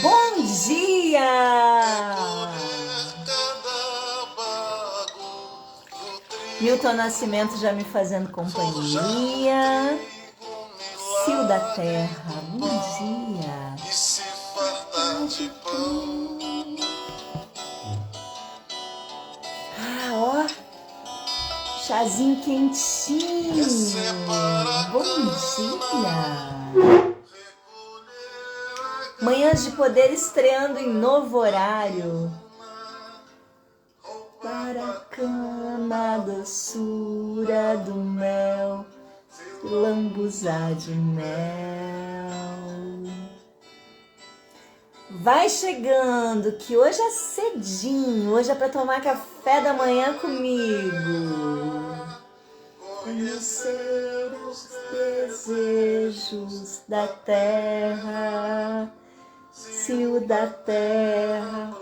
Bom dia! Milton Nascimento já me fazendo companhia. Cio da Terra, bom dia. Ó, chazinho quentinho. Bom dia. Manhãs de Poder estreando em novo horário. Para a cama, a doçura do mel, lambuzar de mel. Vai chegando, que hoje é cedinho, hoje é para tomar café da manhã comigo. Conhecer os desejos da terra, cio da terra.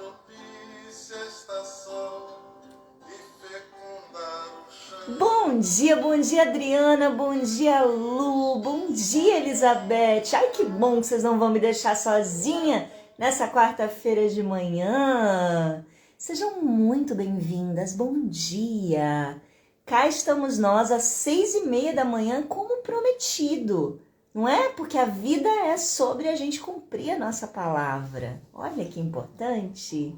Bom dia Adriana, bom dia Lu, bom dia Elizabeth. Ai, que bom que vocês não vão me deixar sozinha nessa quarta-feira de manhã. Sejam muito bem-vindas, bom dia. Cá estamos nós às 6:30 da manhã como prometido, não é? Porque a vida é sobre a gente cumprir a nossa palavra. Olha que importante.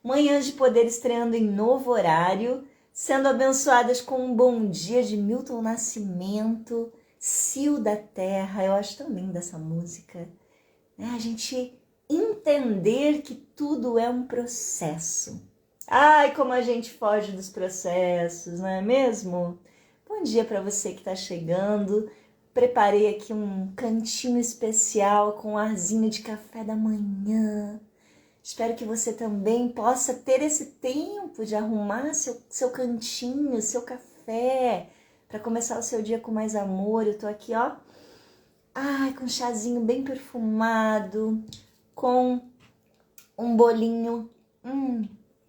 Manhãs de Poder estreando em novo horário, sendo abençoadas com um bom dia de Milton Nascimento, Cio da Terra. Eu acho tão linda essa música. A gente entender que tudo é um processo. Ai, como a gente foge dos processos, não é mesmo? Bom dia para você que está chegando. Preparei aqui um cantinho especial com um arzinho de café da manhã. Espero que você também possa ter esse tempo de arrumar seu cantinho, seu café, para começar o seu dia com mais amor. Eu tô aqui, ó, com um chazinho bem perfumado, com um bolinho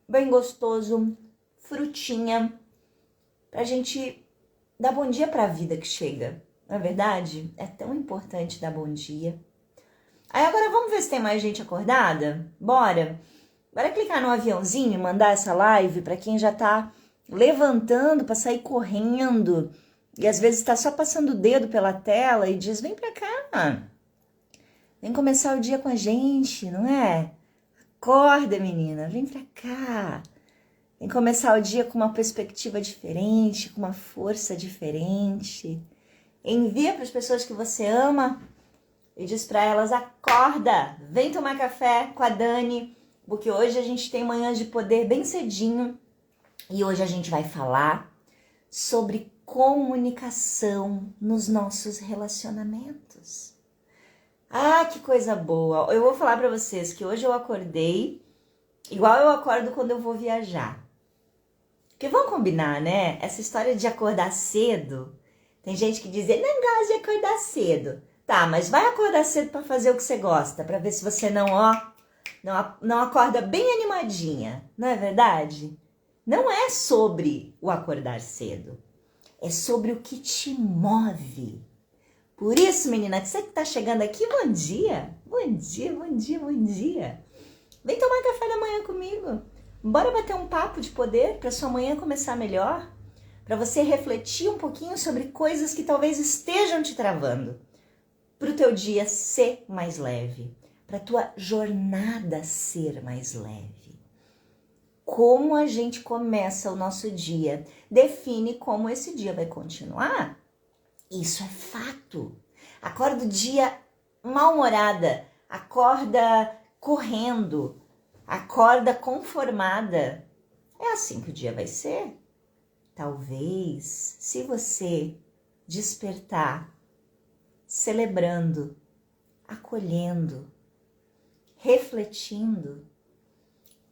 bem gostoso, frutinha, pra gente dar bom dia pra vida que chega. Não é verdade? É tão importante dar bom dia. Aí agora vamos ver se tem mais gente acordada? Bora clicar no aviãozinho e mandar essa live para quem já tá levantando para sair correndo e às vezes tá só passando o dedo pela tela e diz: vem pra cá, vem começar o dia com a gente, não é? Acorda, menina, vem pra cá. Vem começar o dia com uma perspectiva diferente, com uma força diferente. Envia para as pessoas que você ama e diz para elas: acorda, vem tomar café com a Dani, porque hoje a gente tem manhã de poder bem cedinho e hoje a gente vai falar sobre comunicação nos nossos relacionamentos. Que coisa boa! Eu vou falar para vocês que hoje eu acordei igual eu acordo quando eu vou viajar. Porque vamos combinar, né? Essa história de acordar cedo, tem gente que diz: não gosto de acordar cedo. Tá, mas vai acordar cedo para fazer o que você gosta, para ver se você não acorda bem animadinha, não é verdade? Não é sobre o acordar cedo, é sobre o que te move. Por isso, menina, você que tá chegando aqui, bom dia, bom dia, bom dia, bom dia. Vem tomar café da manhã comigo. Bora bater um papo de poder para sua manhã começar melhor, para você refletir um pouquinho sobre coisas que talvez estejam te travando, para o teu dia ser mais leve, para a tua jornada ser mais leve. Como a gente começa o nosso dia define como esse dia vai continuar. Isso é fato. Acorda o dia mal-humorada, acorda correndo, acorda conformada. É assim que o dia vai ser? Talvez, se você despertar celebrando, acolhendo, refletindo,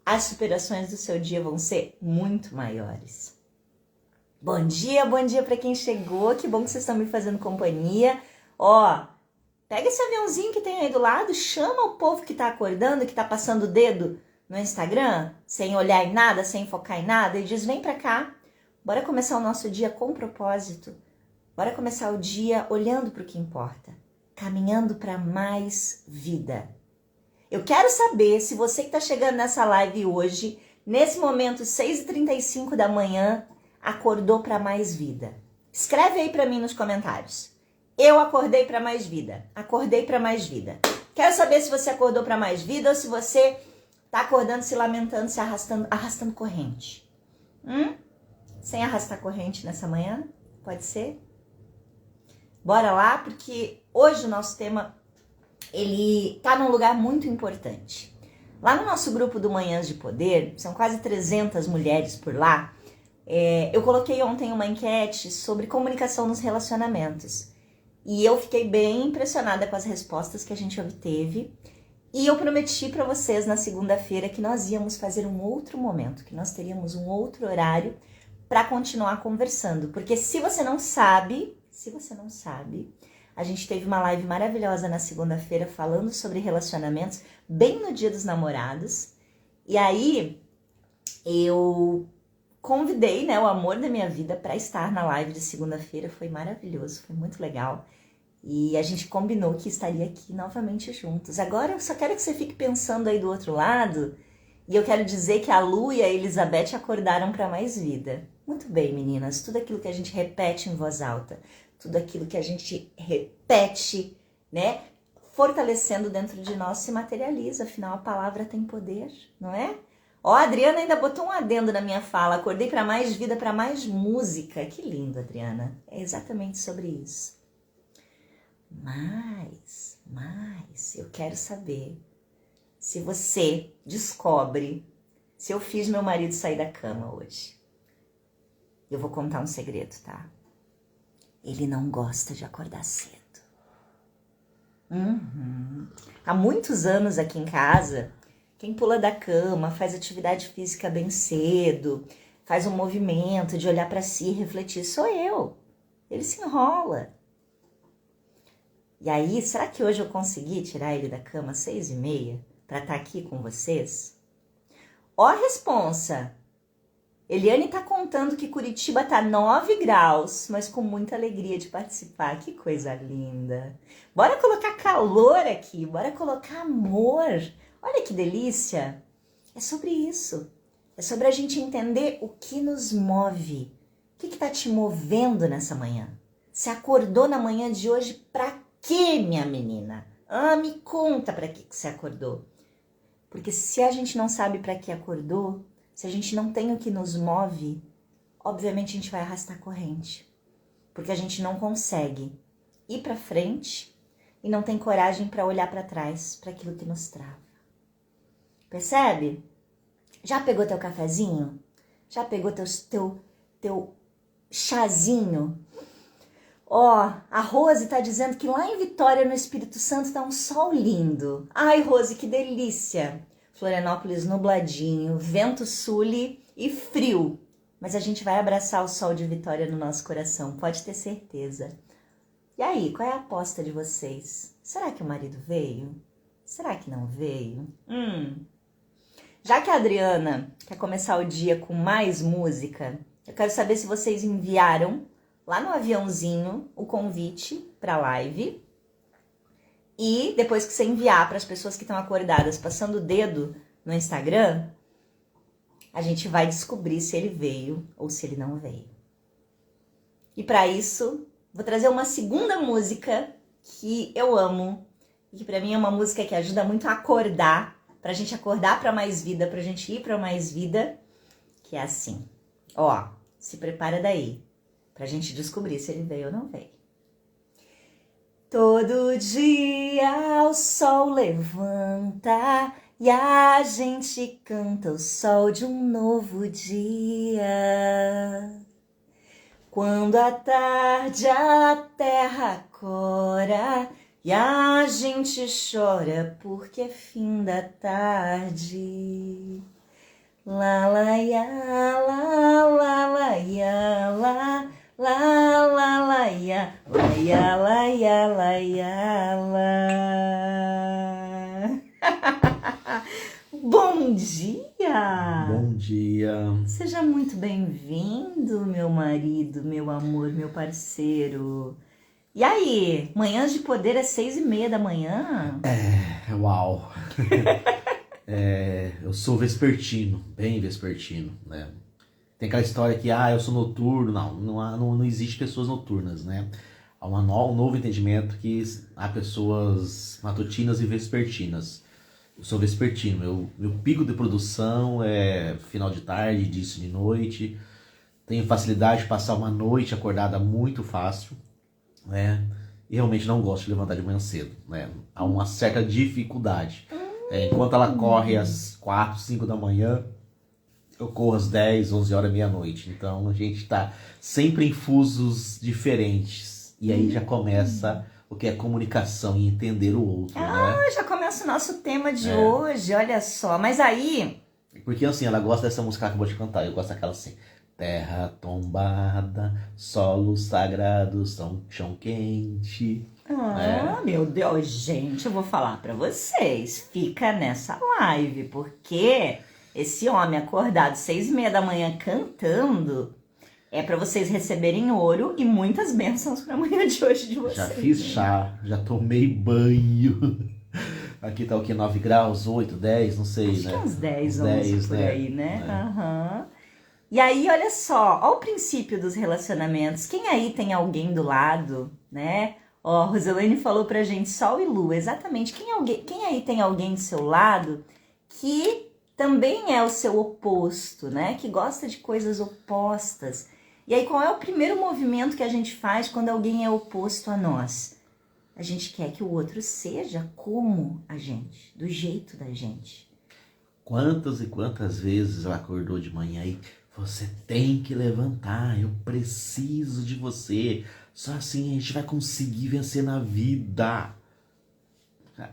as superações do seu dia vão ser muito maiores. Bom dia para quem chegou, que bom que vocês estão me fazendo companhia. Pega esse aviãozinho que tem aí do lado, chama o povo que tá acordando, que tá passando o dedo no Instagram, sem olhar em nada, sem focar em nada, e diz: vem pra cá, bora começar o nosso dia com propósito. Bora começar o dia olhando para o que importa, caminhando para mais vida. Eu quero saber se você que está chegando nessa live hoje, nesse momento 6h35 da manhã, acordou para mais vida. Escreve aí para mim nos comentários. Eu acordei para mais vida. Acordei para mais vida. Quero saber se você acordou para mais vida ou se você tá acordando, se lamentando, se arrastando corrente. Sem arrastar corrente nessa manhã? Pode ser? Bora lá, porque hoje o nosso tema, ele tá num lugar muito importante. Lá no nosso grupo do Manhãs de Poder, são quase 300 mulheres por lá, eu coloquei ontem uma enquete sobre comunicação nos relacionamentos. E eu fiquei bem impressionada com as respostas que a gente obteve. E eu prometi para vocês na segunda-feira que nós íamos fazer um outro momento, que nós teríamos um outro horário para continuar conversando. Porque se você não sabe, a gente teve uma live maravilhosa na segunda-feira falando sobre relacionamentos, bem no Dia dos Namorados. E aí eu convidei, né, o amor da minha vida para estar na live de segunda-feira. Foi maravilhoso, foi muito legal. E a gente combinou que estaria aqui novamente juntos. Agora eu só quero que você fique pensando aí do outro lado. E eu quero dizer que a Lu e a Elizabeth acordaram para mais vida. Muito bem, meninas. Tudo aquilo que a gente repete em voz alta, tudo aquilo que a gente repete, né, fortalecendo dentro de nós, se materializa. Afinal, a palavra tem poder, não é? Ó, a Adriana ainda botou um adendo na minha fala. Acordei para mais vida, para mais música. Que lindo, Adriana. É exatamente sobre isso. Mas, eu quero saber se você descobre se eu fiz meu marido sair da cama hoje. Eu vou contar um segredo, tá? Ele não gosta de acordar cedo. Há muitos anos aqui em casa, quem pula da cama, faz atividade física bem cedo, faz um movimento de olhar para si e refletir, sou eu. Ele se enrola. E aí, será que hoje eu consegui tirar ele da cama às 6h30 para estar aqui com vocês? Ó a responsa! Eliane tá contando que Curitiba tá 9 graus, mas com muita alegria de participar. Que coisa linda! Bora colocar calor aqui, bora colocar amor. Olha que delícia! É sobre isso. É sobre a gente entender o que nos move. O que tá te movendo nessa manhã? Você acordou na manhã de hoje pra quê, minha menina? Me conta pra que você acordou. Porque se a gente não sabe pra que acordou, se a gente não tem o que nos move, obviamente a gente vai arrastar corrente. Porque a gente não consegue ir pra frente e não tem coragem pra olhar pra trás, pra aquilo que nos trava. Percebe? Já pegou teu cafezinho? Já pegou teu chazinho? Ó, a Rose tá dizendo que lá em Vitória, no Espírito Santo, tá um sol lindo. Ai, Rose, que delícia! Florianópolis nubladinho, vento sule e frio. Mas a gente vai abraçar o sol de Vitória no nosso coração, pode ter certeza. E aí, qual é a aposta de vocês? Será que o marido veio? Será que não veio? Já que a Adriana quer começar o dia com mais música, eu quero saber se vocês enviaram lá no aviãozinho o convite para a live. E depois que você enviar para as pessoas que estão acordadas, passando o dedo no Instagram, a gente vai descobrir se ele veio ou se ele não veio. E para isso, vou trazer uma segunda música que eu amo, e que para mim é uma música que ajuda muito a acordar, pra gente acordar para mais vida, pra gente ir para mais vida, que é assim. Ó, se prepara daí, pra gente descobrir se ele veio ou não veio. Todo dia o sol levanta e a gente canta o sol de um novo dia. Quando à tarde a terra cora e a gente chora porque é fim da tarde. Lá, lá, ya, lá, lá, lá, ya, lá. Lá, lá, lá, ya, lá, ya, lá, ya, lá, ya, lá. Bom dia! Bom dia! Seja muito bem-vindo, meu marido, meu amor, meu parceiro. E aí, manhãs de poder às 6h30 da manhã? Uau! Eu sou vespertino, bem vespertino, né? Tem aquela história que, eu sou noturno. Não existe pessoas noturnas, né? Há um novo entendimento que há pessoas matutinas e vespertinas. Eu sou vespertino, meu pico de produção é final de tarde, início de noite. Tenho facilidade de passar uma noite acordada muito fácil, né? E realmente não gosto de levantar de manhã cedo, né? Há uma certa dificuldade. Enquanto ela corre às 4, 5 da manhã, eu corro às 10, 11 horas, meia-noite. Então a gente tá sempre em fusos diferentes. E aí já começa o que é comunicação e entender o outro, né? Já começa o nosso tema de hoje, olha só. Mas aí... Porque assim, ela gosta dessa música que eu vou te cantar. Eu gosto daquela assim: terra tombada, solo sagrado, chão quente. Meu Deus, gente, eu vou falar pra vocês. Fica nessa live, porque esse homem acordado 6h30 da manhã cantando é pra vocês receberem ouro e muitas bênçãos pra manhã de hoje de vocês. Já fiz chá, já tomei banho. Aqui tá o que? 9 graus, 8, 10, não sei, Acho né? que uns 10, 11 por aí, né? E aí, olha só, ó o princípio dos relacionamentos. Quem aí tem alguém do lado, né? Ó, Roselane falou pra gente, sol e lua, exatamente. Quem aí tem alguém do seu lado que também é o seu oposto, né? Que gosta de coisas opostas. E aí, qual é o primeiro movimento que a gente faz quando alguém é oposto a nós? A gente quer que o outro seja como a gente, do jeito da gente. Quantas e quantas vezes ela acordou de manhã e você tem que levantar, eu preciso de você. Só assim a gente vai conseguir vencer na vida.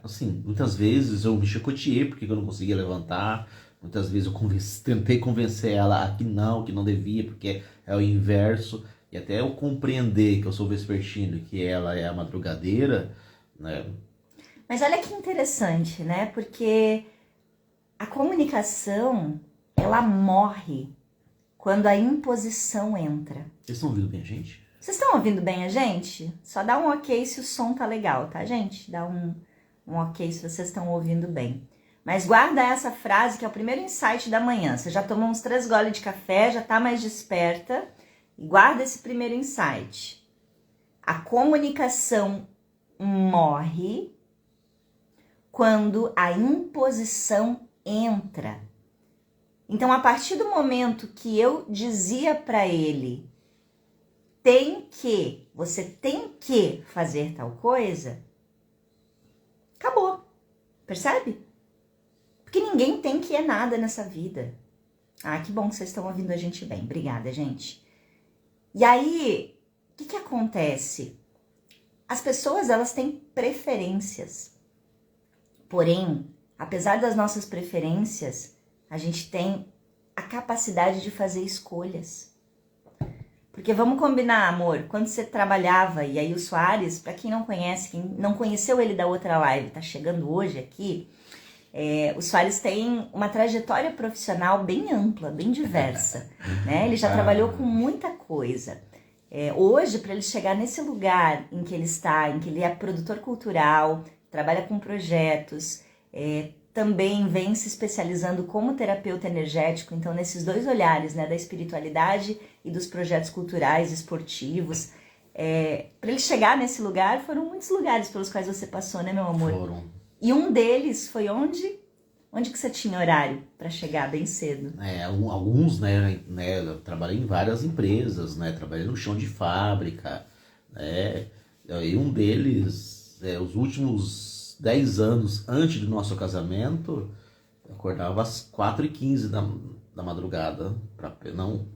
Assim, muitas vezes eu me chicoteei porque eu não conseguia levantar. Muitas vezes eu tentei convencer ela a que não devia, porque é o inverso. E até eu compreender que eu sou vespertino e que ela é a madrugadeira, né? Mas olha que interessante, né? Porque a comunicação, ela morre quando a imposição entra. Vocês estão ouvindo bem a gente? Vocês estão ouvindo bem a gente? Só dá um ok se o som tá legal, tá, gente? Dá um ok se vocês estão ouvindo bem. Mas guarda essa frase que é o primeiro insight da manhã. Você já tomou uns 3 goles de café, já tá mais desperta. E guarda esse primeiro insight. A comunicação morre quando a imposição entra. Então, a partir do momento que eu dizia para ele, você tem que fazer tal coisa, acabou. Percebe? Porque ninguém tem que nada nessa vida. Que bom que vocês estão ouvindo a gente bem. Obrigada, gente. E aí, o que acontece? As pessoas, elas têm preferências. Porém, apesar das nossas preferências, a gente tem a capacidade de fazer escolhas. Porque vamos combinar, amor, quando você trabalhava, e aí o Soares, para quem não conhece, quem não conheceu ele da outra live, tá chegando hoje aqui, o Soares tem uma trajetória profissional bem ampla, bem diversa, né? Ele já trabalhou com muita coisa. Hoje, para ele chegar nesse lugar em que ele está, em que ele é produtor cultural, trabalha com projetos, também vem se especializando como terapeuta energético, então nesses dois olhares, né, da espiritualidade e dos projetos culturais, esportivos. Para ele chegar nesse lugar, foram muitos lugares pelos quais você passou, né, meu amor? Foram. E um deles foi onde? Onde que você tinha horário para chegar bem cedo? Alguns, né, eu trabalhei em várias empresas, né, trabalhei no chão de fábrica, né, e um deles, os últimos 10 anos antes do nosso casamento, eu acordava às 4h15 da madrugada,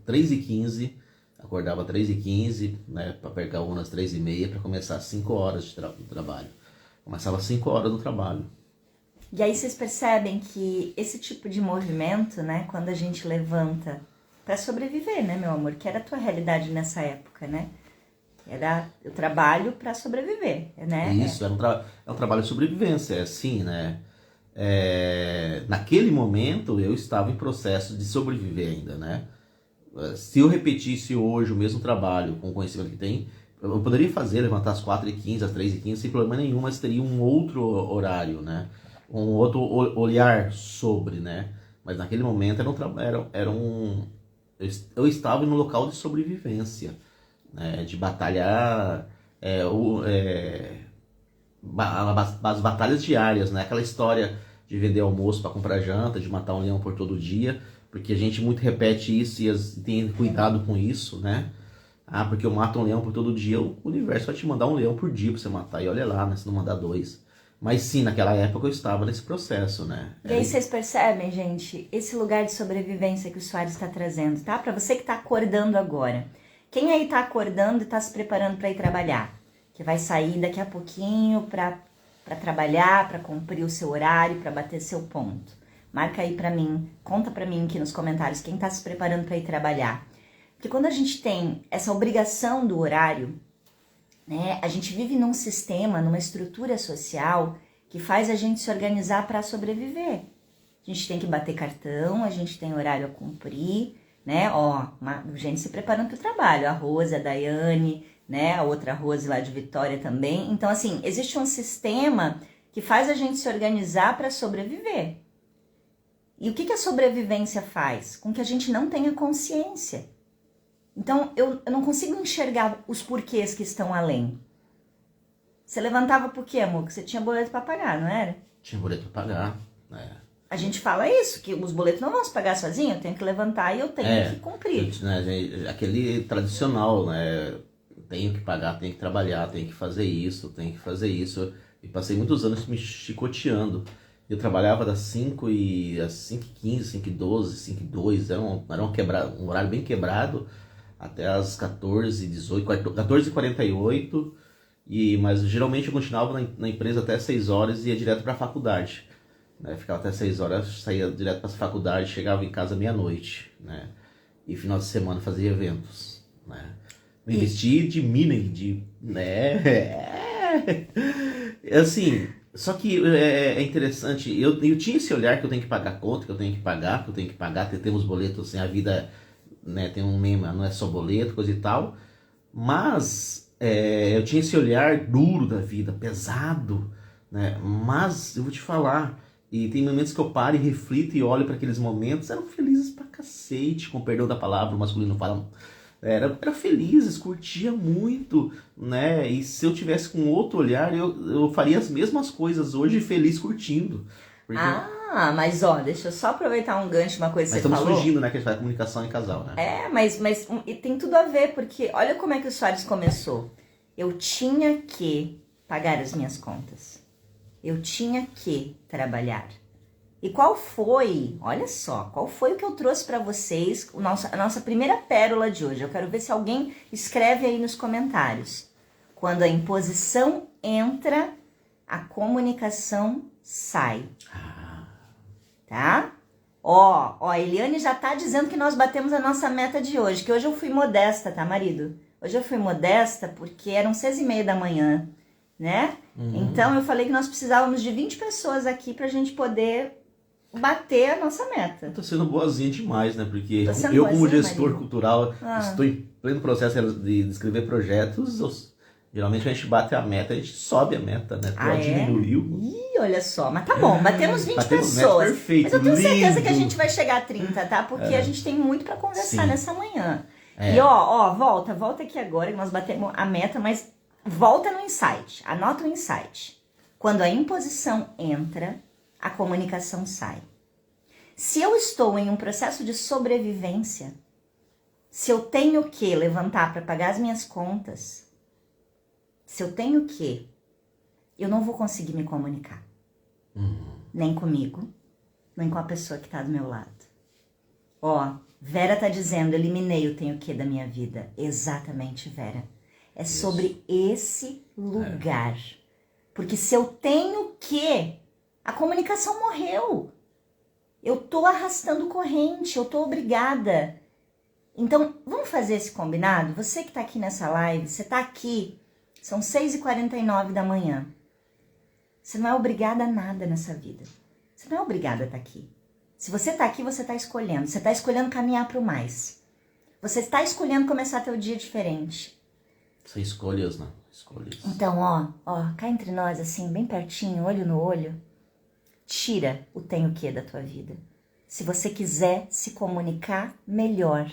3h15, acordava 3h15, né, para pegar umas 3h30 para começar às 5 horas de trabalho. Começava às 5 horas do trabalho. E aí vocês percebem que esse tipo de movimento, né, quando a gente levanta para sobreviver, né, meu amor, que era a tua realidade nessa época, né? Era o trabalho para sobreviver, né? Isso, é um trabalho de sobrevivência, é assim, né? Naquele momento eu estava em processo de sobreviver ainda, né? Se eu repetisse hoje o mesmo trabalho com o conhecimento que tem, Eu poderia levantar às 4h15, às 3h15, sem problema nenhum, mas teria um outro horário, né? Um outro olhar sobre, né? Mas naquele momento eu estava no local de sobrevivência, né? De batalhar, as batalhas diárias, né? Aquela história de vender almoço para comprar janta, de matar um leão por todo dia, porque a gente muito repete isso e tem cuidado com isso, né? Ah, porque eu mato um leão por todo dia, o universo vai te mandar um leão por dia pra você matar, e olha lá, né? Se não mandar 2. Mas sim, naquela época eu estava nesse processo, né? E aí vocês percebem, gente, esse lugar de sobrevivência que o Soares está trazendo, tá? Para você que está acordando agora. Quem aí está acordando e está se preparando para ir trabalhar? Que vai sair daqui a pouquinho para trabalhar, para cumprir o seu horário, para bater seu ponto. Marca aí para mim, conta para mim aqui nos comentários quem está se preparando para ir trabalhar. Porque quando a gente tem essa obrigação do horário, né, a gente vive num sistema, numa estrutura social que faz a gente se organizar para sobreviver. A gente tem que bater cartão, a gente tem horário a cumprir, né? Ó, gente se preparando para o trabalho. A Rose, a Daiane, né? A outra Rose lá de Vitória também. Então, assim, existe um sistema que faz a gente se organizar para sobreviver. E o que a sobrevivência faz? Com que a gente não tenha consciência. Então, eu não consigo enxergar os porquês que estão além. Você levantava por quê, amor? Porque você tinha boleto para pagar, não era? Tinha boleto para pagar, né? A gente fala isso, que os boletos não vão se pagar sozinho, eu tenho que levantar e eu tenho que cumprir. Aquele tradicional, né? Tenho que pagar, tenho que trabalhar, tenho que fazer isso, tenho que fazer isso. E passei muitos anos me chicoteando. Eu trabalhava das 5h15, 5h12, 5h02, era um horário bem quebrado, até as 14h18, 14h48, mas geralmente eu continuava na empresa até 6 horas e ia direto para a faculdade. Né? Ficava até 6 horas, saía direto para a faculdade, chegava em casa meia-noite. Né? E final de semana fazia eventos. Né? Me vesti de Minnie, né? Assim, só que é interessante, eu tinha esse olhar que eu tenho que pagar conta, que eu tenho que pagar, temos boletos, assim, a vida... Né, tem um meme, não é só boleto, coisa e tal, mas eu tinha esse olhar duro da vida, pesado, né, mas eu vou te falar, e tem momentos que eu paro e reflito e olho para aqueles momentos, eram felizes pra cacete, com perdão da palavra, o masculino fala, era felizes, curtia muito, né, e se eu tivesse com outro olhar, eu faria as mesmas coisas hoje, feliz curtindo. Porque... mas ó, deixa eu só aproveitar um gancho, uma coisa que você falou. Mas estamos fugindo, né, que a gente faz comunicação em casal, né? Mas e tem tudo a ver, porque olha como é que o Soares começou. Eu tinha que pagar as minhas contas. Eu tinha que trabalhar. E qual foi, olha só, qual foi o que eu trouxe para vocês, a nossa primeira pérola de hoje? Eu quero ver se alguém escreve aí nos comentários. Quando a imposição entra, a comunicação sai. Tá? Ó, a Eliane já tá dizendo que nós batemos a nossa meta de hoje, que hoje eu fui modesta, tá, marido? Hoje eu fui modesta porque eram 6h30 da manhã, né? Então eu falei que nós precisávamos de 20 pessoas aqui pra gente poder bater a nossa meta. Eu tô sendo boazinha demais, né? Porque eu como gestor marido. Cultural, estou em pleno processo de escrever projetos. Geralmente a gente bate a meta, a gente sobe a meta, né? Diminuiu. Ih, olha só, mas tá bom, batemos 20 pessoas. Perfeito, mas eu tenho certeza lindo. que a gente vai chegar a 30, tá? Porque a gente tem muito pra conversar nessa manhã. É. E ó, volta aqui agora que nós batemos a meta, mas volta no insight, anota o insight. Quando a imposição entra, a comunicação sai. Se eu estou em um processo de sobrevivência, se eu tenho que levantar para pagar as minhas contas, se eu tenho que, eu não vou conseguir me comunicar. Nem comigo, nem com a pessoa que está do meu lado. Ó, Vera tá dizendo, eliminei o tenho que da minha vida. Exatamente, Vera. É sobre esse lugar. Porque se eu tenho que, a comunicação morreu. Eu tô arrastando corrente, eu tô obrigada. Então, vamos fazer esse combinado? Você que tá aqui nessa live, você tá aqui, são 6h49 da manhã. Você não é obrigada a nada nessa vida. Você não é obrigada a estar aqui. Se você está aqui, você está escolhendo. Você está escolhendo caminhar para o mais. Você está escolhendo começar teu dia diferente. São escolhas, né? Escolhas. Então, cá entre nós, assim, bem pertinho, olho no olho, tira o tem o que da tua vida. Se você quiser se comunicar melhor,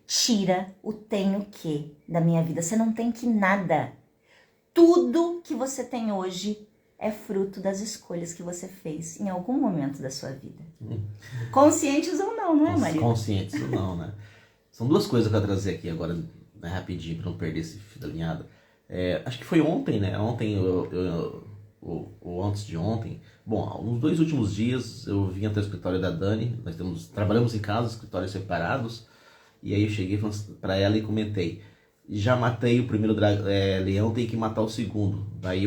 tira o tem o que da minha vida. Você não tem que nada. Tudo que você tem hoje é fruto das escolhas que você fez em algum momento da sua vida. Conscientes ou não, não é, Maria? Conscientes ou não, né? São duas coisas que eu vou trazer aqui agora, né, rapidinho, para não perder esse fio da linhada. Acho que foi ontem, né? Ontem, ou antes de ontem. Bom, nos 2 últimos dias eu vim até o escritório da Dani. Nós trabalhamos em casa, escritórios separados. E aí eu cheguei para ela e comentei: já matei o primeiro leão, tem que matar o segundo. Daí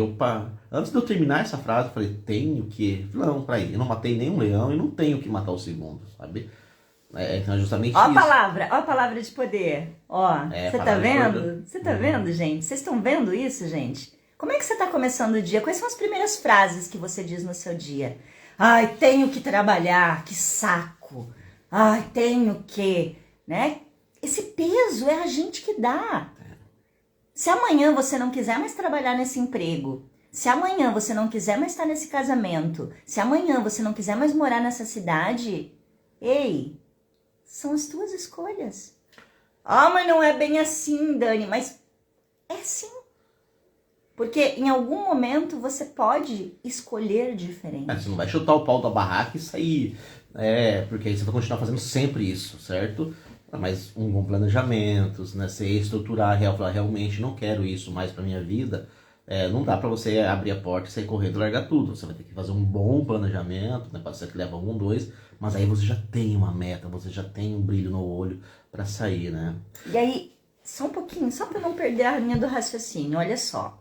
antes de eu terminar essa frase, eu falei: tenho que? Não, peraí, eu não matei nenhum leão e não tenho que matar o segundo, sabe? Então é justamente ó isso. Ó a palavra de poder. Você tá vendo? Você tá vendo, gente? Vocês estão vendo isso, gente? Como é que você tá começando o dia? Quais são as primeiras frases que você diz no seu dia? Ai, tenho que trabalhar, que saco. Ai, tenho que, né? Esse peso é a gente que dá. Se amanhã você não quiser mais trabalhar nesse emprego, se amanhã você não quiser mais estar nesse casamento, se amanhã você não quiser mais morar nessa cidade, ei, são as tuas escolhas. Mas não é bem assim, Dani, mas é sim. Porque em algum momento você pode escolher diferente. Você não vai chutar o pau da barraca e sair, porque aí você vai continuar fazendo sempre isso, certo? Mas um bom planejamento, né? Você estruturar, falar, realmente não quero isso mais pra minha vida. Não dá pra você abrir a porta e sair correndo e largar tudo. Você vai ter que fazer um bom planejamento, né? Pode ser que leva 1, 2, mas aí você já tem uma meta, você já tem um brilho no olho pra sair, né? E aí, só um pouquinho, só pra não perder a linha do raciocínio, olha só.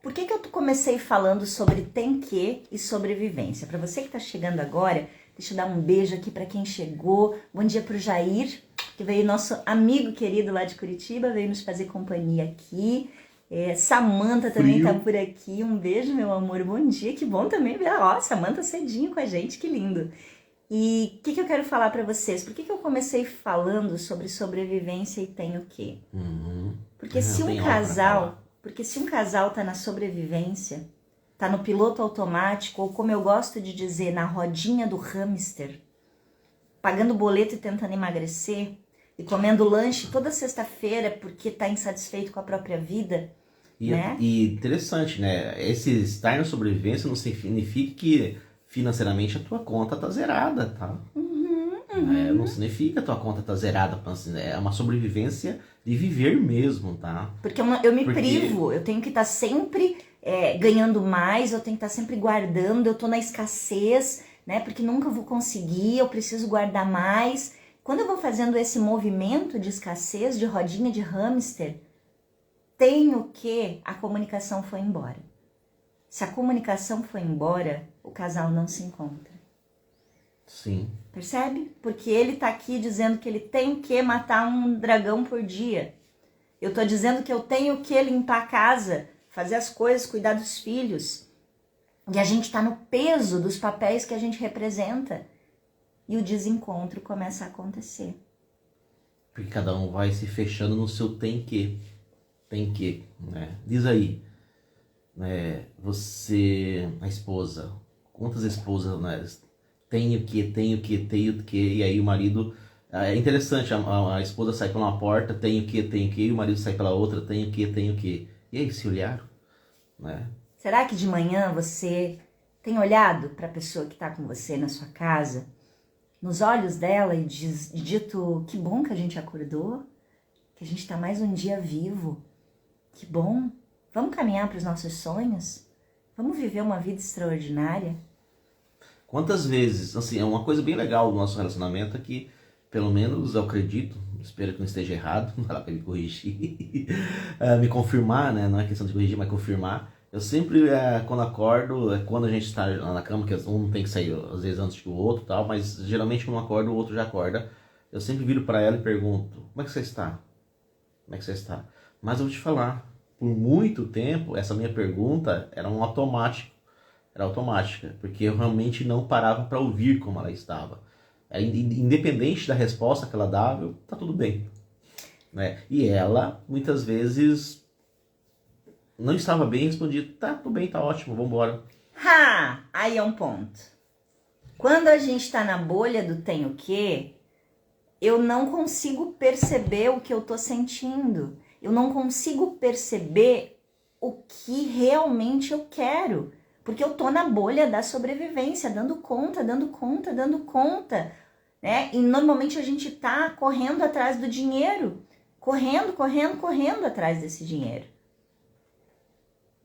Por que eu comecei falando sobre tem que e sobrevivência? Pra você que tá chegando agora, deixa eu dar um beijo aqui pra quem chegou. Bom dia pro Jair, que veio, nosso amigo querido lá de Curitiba, veio nos fazer companhia aqui. Samanta também tá por aqui. Um beijo, meu amor. Bom dia. Que bom também ver. Samanta cedinho com a gente. Que lindo. E o que eu quero falar pra vocês? Por que eu comecei falando sobre sobrevivência e tem o quê? Porque se um casal tá na sobrevivência, tá no piloto automático, ou como eu gosto de dizer, na rodinha do hamster, pagando boleto e tentando emagrecer, e comendo lanche toda sexta-feira porque tá insatisfeito com a própria vida, né? E interessante, né? Esse estar na sobrevivência não significa que financeiramente a tua conta tá zerada, tá? Não significa que a tua conta tá zerada, é uma sobrevivência de viver mesmo, tá? Porque eu me privo, eu tenho que estar sempre ganhando mais, eu tenho que estar sempre guardando, eu tô na escassez, né? Porque nunca vou conseguir, eu preciso guardar mais. Quando eu vou fazendo esse movimento de escassez, de rodinha de hamster, tenho que a comunicação foi embora. Se a comunicação foi embora, o casal não se encontra. Sim. Percebe? Porque ele tá aqui dizendo que ele tem que matar um dragão por dia. Eu tô dizendo que eu tenho que limpar a casa, fazer as coisas, cuidar dos filhos. E a gente tá no peso dos papéis que a gente representa. E o desencontro começa a acontecer. Porque cada um vai se fechando no seu tem que. Tem que, né? Diz aí, né? Você, a esposa, quantas esposas, né? Tenho que, e aí o marido... É interessante, a esposa sai pela uma porta, tenho que, e o marido sai pela outra, tenho que. E aí, se olharam, né? Será que de manhã você tem olhado para a pessoa que está com você na sua casa, nos olhos dela e dito, que bom que a gente acordou, que a gente está mais um dia vivo, que bom, vamos caminhar para os nossos sonhos, vamos viver uma vida extraordinária? Quantas vezes, assim, é uma coisa bem legal do nosso relacionamento é que, pelo menos eu acredito, espero que não esteja errado, não dá lá para me corrigir, me confirmar, né, não é questão de corrigir, mas confirmar. Eu sempre, quando acordo, quando a gente está na cama, que um tem que sair às vezes antes que o outro e tal, mas geralmente quando eu acordo, o outro já acorda. Eu sempre viro para ela e pergunto, como é que você está? Como é que você está? Mas eu vou te falar, por muito tempo, essa minha pergunta era um automático. Era automática, porque eu realmente não parava para ouvir como ela estava. Independente da resposta que ela dava, tá tudo bem. né? E ela, muitas vezes, não estava bem respondido. Tá, tudo bem, tá ótimo, vambora. Aí é um ponto. Quando a gente tá na bolha do tem o quê, eu não consigo perceber o que eu tô sentindo. Eu não consigo perceber o que realmente eu quero. Porque eu tô na bolha da sobrevivência, dando conta, né? E normalmente a gente tá correndo atrás do dinheiro. Correndo atrás desse dinheiro.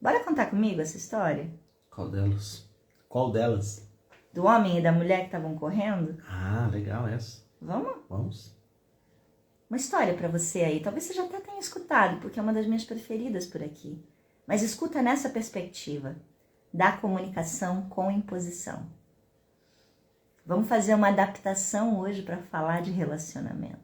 Bora contar comigo essa história? Qual delas? Qual delas? Do homem e da mulher que estavam correndo? Ah, legal essa. Vamos? Vamos. Uma história pra você aí. Talvez você já até tenha escutado, porque é uma das minhas preferidas por aqui. Mas escuta nessa perspectiva da comunicação com imposição. Vamos fazer uma adaptação hoje para falar de relacionamento.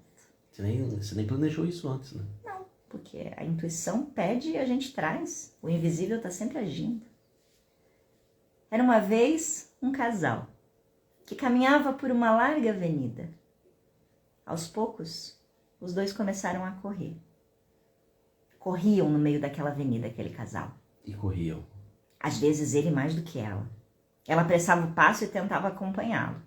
Você nem planejou isso antes, né? Não, porque a intuição pede e a gente traz. O invisível está sempre agindo. Era uma vez um casal que caminhava por uma larga avenida. Aos poucos, os dois começaram a correr. Corriam no meio daquela avenida, aquele casal. E corriam. Às vezes ele mais do que ela. Ela apressava o passo e tentava acompanhá-lo.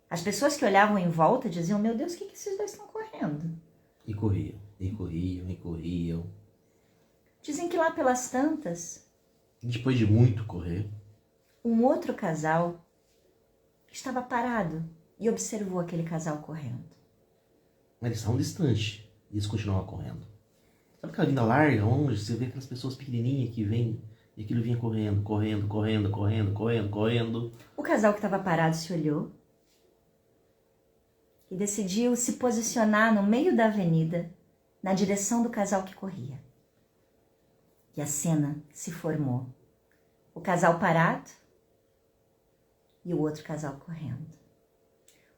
As pessoas que olhavam em volta diziam, meu Deus, o que esses dois estão correndo? E corriam. Dizem que lá pelas tantas, Depois de muito correr, um outro casal estava parado e observou aquele casal correndo. mas eles estavam distantes e eles continuavam correndo. Sabe aquela vinda larga, onde você vê aquelas pessoas pequenininhas que vêm e aquilo vinha correndo. O casal que estava parado se olhou e decidiu se posicionar no meio da avenida, na direção do casal que corria. E a cena se formou. O casal parado e o outro casal correndo.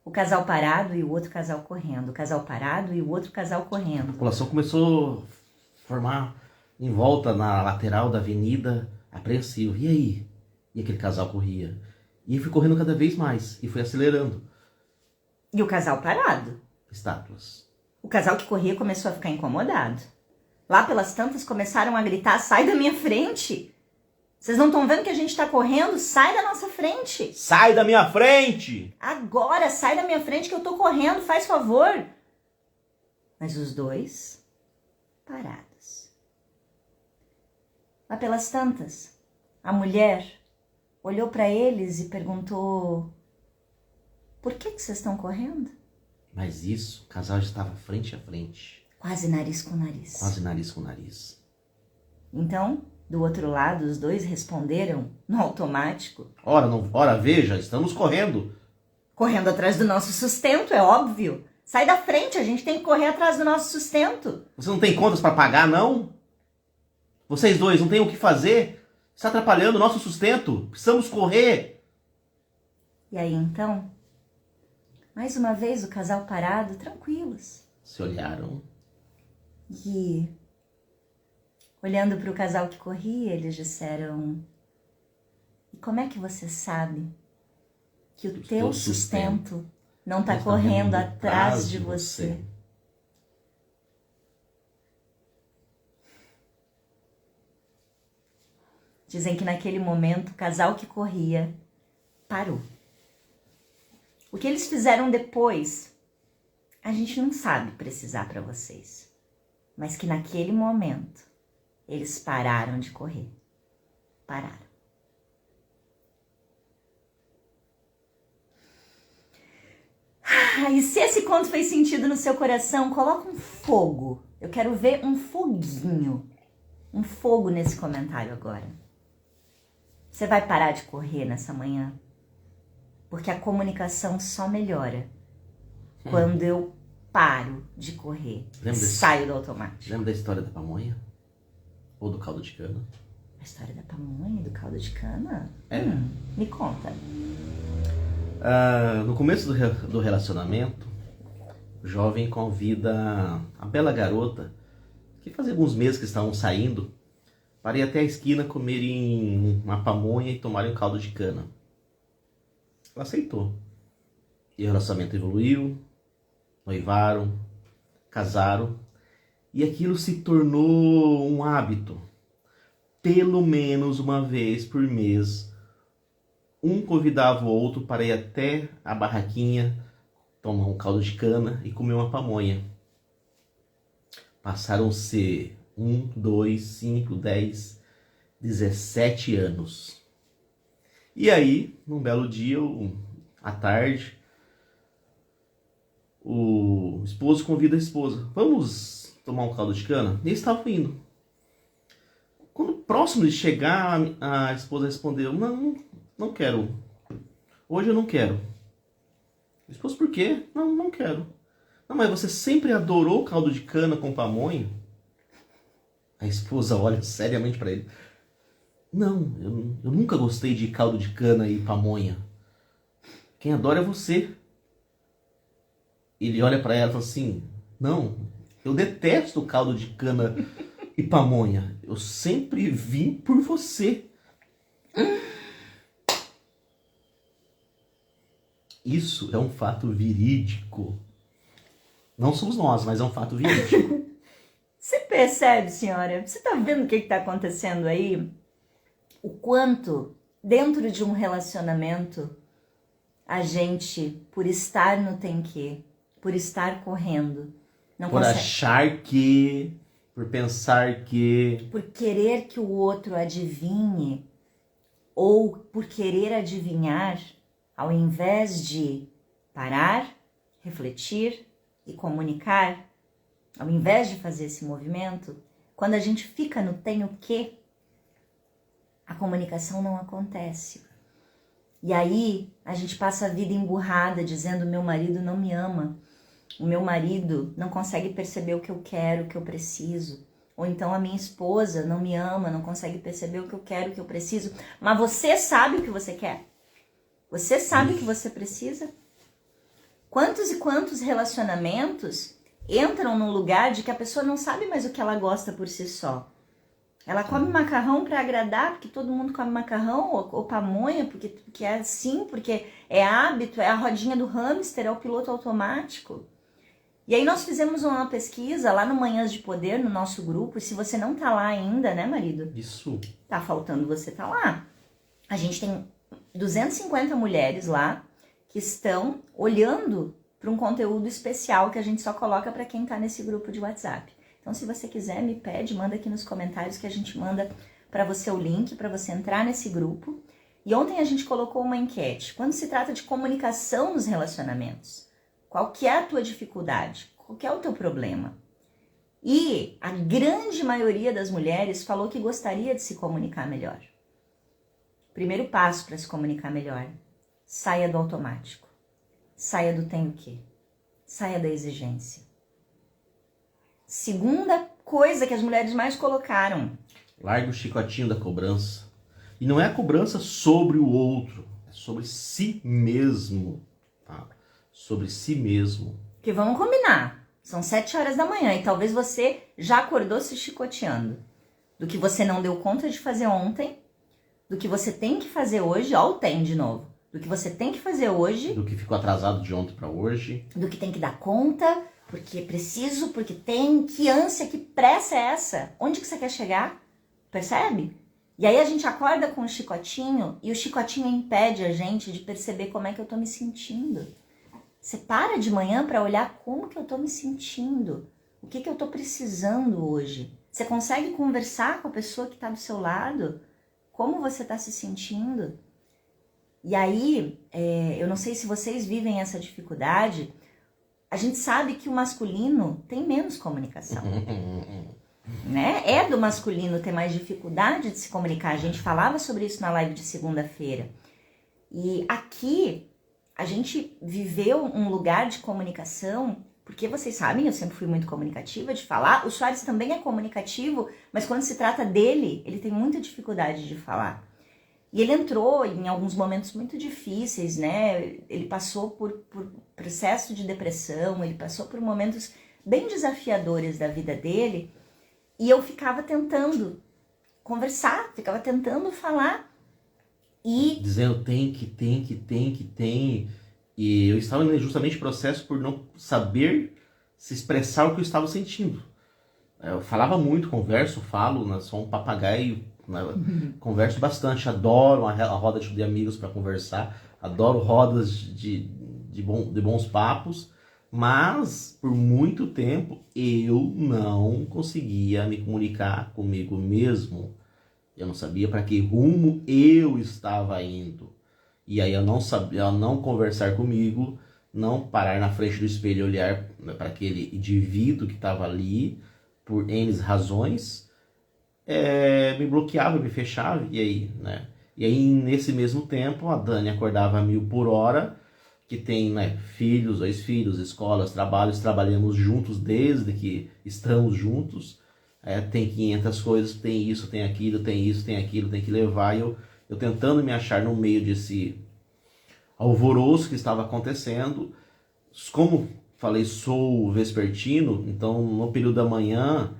O casal parado e o outro casal correndo. O casal parado e o outro casal A correndo. população começou a formar em volta na lateral da avenida, apreensivo. E aí? E aquele casal corria. E foi correndo cada vez mais e foi acelerando. E o casal parado. Estátuas. O casal que corria começou a ficar incomodado. Lá pelas tantas começaram a gritar, sai da minha frente! Vocês não estão vendo que a gente está correndo? Sai da nossa frente! Sai da minha frente! Agora, sai da minha frente que eu tô correndo, faz favor! Mas os dois parados. Lá pelas tantas, a mulher olhou para eles e perguntou, por que vocês estão correndo? Mas isso, o casal já estava frente a frente. Quase nariz com nariz. Quase nariz com nariz. Então, do outro lado, os dois responderam no automático. Ora, veja, estamos correndo. Correndo atrás do nosso sustento, é óbvio. Sai da frente, a gente tem que correr atrás do nosso sustento. Você não tem contas para pagar, não? Vocês dois não têm o que fazer? Está atrapalhando o nosso sustento. Precisamos correr. E aí, então, mais uma vez o casal parado, tranquilos. Se olharam. E, olhando para o casal que corria, eles disseram, e como é que você sabe que o teu sustento não está correndo atrás de você? Dizem que naquele momento o casal que corria parou. O que eles fizeram depois, a gente não sabe precisar para vocês. Mas que naquele momento, eles pararam de correr. Pararam. E se esse conto fez sentido no seu coração, coloca um fogo. Eu quero ver um foguinho. Um fogo nesse comentário agora. Você vai parar de correr nessa manhã? Porque a comunicação só melhora quando eu paro de correr. Saio do automático. Lembra da história da pamonha? Ou do caldo de cana? A história da pamonha e do caldo de cana? É. Me conta. No começo do relacionamento, o jovem convida a bela garota, que fazia alguns meses que estavam saindo, para ir até a esquina comerem uma pamonha e tomarem um caldo de cana. Ela aceitou. E o relacionamento evoluiu, noivaram, casaram. E aquilo se tornou um hábito. Pelo menos uma vez por mês, um convidava o outro para ir até a barraquinha, tomar um caldo de cana e comer uma pamonha. Passaram-se 1, 2, 5, 10, 17 anos. E aí, num belo dia, à tarde, o esposo convida a esposa. Vamos tomar um caldo de cana? E eles estavam indo. Quando próximo de chegar, a esposa respondeu, não quero. Hoje eu não quero. A esposa, por quê? Não quero. Não, mas você sempre adorou caldo de cana com pamonha? A esposa olha seriamente para ele. Não, eu nunca gostei de caldo de cana e pamonha. Quem adora é você. Ele olha para ela e fala assim, não, eu detesto caldo de cana e pamonha. Eu sempre vim por você. Isso é um fato verídico. Não somos nós, mas é um fato verídico. Você percebe, senhora? Você tá vendo o que está acontecendo aí? O quanto, dentro de um relacionamento, a gente, por estar no tem que, por estar correndo, não por consegue... achar que, por pensar que... Por querer que o outro adivinhe, ou por querer adivinhar, ao invés de parar, refletir e comunicar, ao invés de fazer esse movimento, quando a gente fica no tem o que, a comunicação não acontece. E aí a gente passa a vida emburrada dizendo meu marido não me ama, o meu marido não consegue perceber o que eu quero, o que eu preciso. Ou então a minha esposa não me ama, não consegue perceber o que eu quero, o que eu preciso. Mas você sabe o que você quer? Você sabe o que você precisa? Quantos e quantos relacionamentos entram num lugar de que a pessoa não sabe mais o que ela gosta por si só? Ela come macarrão para agradar, porque todo mundo come macarrão, ou pamonha, porque é assim, porque é hábito, é a rodinha do hamster, é o piloto automático. E aí nós fizemos uma pesquisa lá no Manhãs de Poder, no nosso grupo, e se você não tá lá ainda, né, marido? Isso. Tá faltando você tá lá. A gente tem 250 mulheres lá que estão olhando para um conteúdo especial que a gente só coloca para quem tá nesse grupo de WhatsApp. Então, se você quiser, me pede, manda aqui nos comentários que a gente manda para você o link para você entrar nesse grupo. E ontem a gente colocou uma enquete. Quando se trata de comunicação nos relacionamentos, qual que é a tua dificuldade? Qual que é o teu problema? E a grande maioria das mulheres falou que gostaria de se comunicar melhor. Primeiro passo para se comunicar melhor, saia do automático. Saia do tem o quê? Saia da exigência. Segunda coisa que as mulheres mais colocaram. Larga o chicotinho da cobrança. E não é a cobrança sobre o outro, é sobre si mesmo. Tá? Sobre si mesmo. Porque vamos combinar, são 7 horas da manhã e talvez você já acordou se chicoteando. Do que você não deu conta de fazer ontem, do que você tem que fazer hoje, ó o tem de novo. Do que você tem que fazer hoje. Do que ficou atrasado de ontem para hoje. Do que tem que dar conta, porque preciso, porque tem, que ânsia, que pressa é essa? Onde que você quer chegar? Percebe? E aí a gente acorda com o chicotinho e o chicotinho impede a gente de perceber como é que eu tô me sentindo. Você para de manhã para olhar como que eu tô me sentindo, o que que eu tô precisando hoje. Você consegue conversar com a pessoa que tá do seu lado? Como você tá se sentindo? E aí, eu não sei se vocês vivem essa dificuldade, a gente sabe que o masculino tem menos comunicação. Né? É do masculino ter mais dificuldade de se comunicar. A gente falava sobre isso na live de segunda-feira. E aqui, a gente viveu um lugar de comunicação, porque vocês sabem, eu sempre fui muito comunicativa de falar. O Soares também é comunicativo, mas quando se trata dele, ele tem muita dificuldade de falar. E ele entrou em alguns momentos muito difíceis, né? Ele passou por processo de depressão, ele passou por momentos bem desafiadores da vida dele. E eu ficava tentando conversar, ficava tentando falar. E dizendo tem que. E eu estava justamente no processo por não saber se expressar o que eu estava sentindo. Eu falava muito, falo, né? Sou um papagaio, né? Converso bastante, adoro a roda de amigos para conversar, adoro rodas de bons papos, mas por muito tempo eu não conseguia me comunicar comigo mesmo. Eu não sabia para que rumo eu estava indo. E aí eu não sabia, ao não conversar comigo, não parar na frente do espelho e olhar para aquele indivíduo que estava ali, por N razões, me bloqueava, me fechava, e aí, né? E aí, nesse mesmo tempo, a Dani acordava a 1000 por hora, que tem, né, filhos, 2 filhos, escolas, trabalhos, trabalhamos juntos desde que estamos juntos, tem 500 coisas, tem isso, tem aquilo, tem isso, tem aquilo, tem que levar, e eu tentando me achar no meio desse alvoroço que estava acontecendo. Como falei, sou vespertino, então no período da manhã,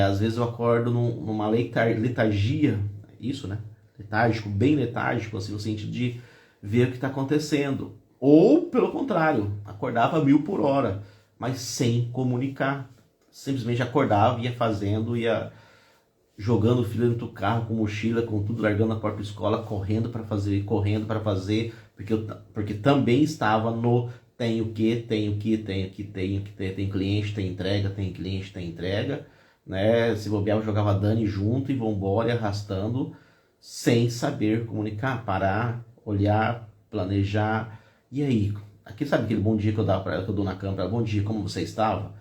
às vezes eu acordo numa letargia, isso, né? Letárgico, bem letárgico, assim, no sentido de ver o que está acontecendo. Ou, pelo contrário, acordava a 1000 por hora, mas sem comunicar. Simplesmente acordava, ia fazendo, ia jogando o filho dentro do carro, com mochila, com tudo, largando a própria escola, correndo para fazer, porque também estava no tenho que, tem cliente, tem entrega, tem cliente, tem entrega, né? Se bobear, eu jogava Dani junto e vambora, e arrastando, sem saber comunicar, parar, olhar, planejar. E aí, aqui sabe aquele bom dia que eu dou na cama, bom dia, como você estava?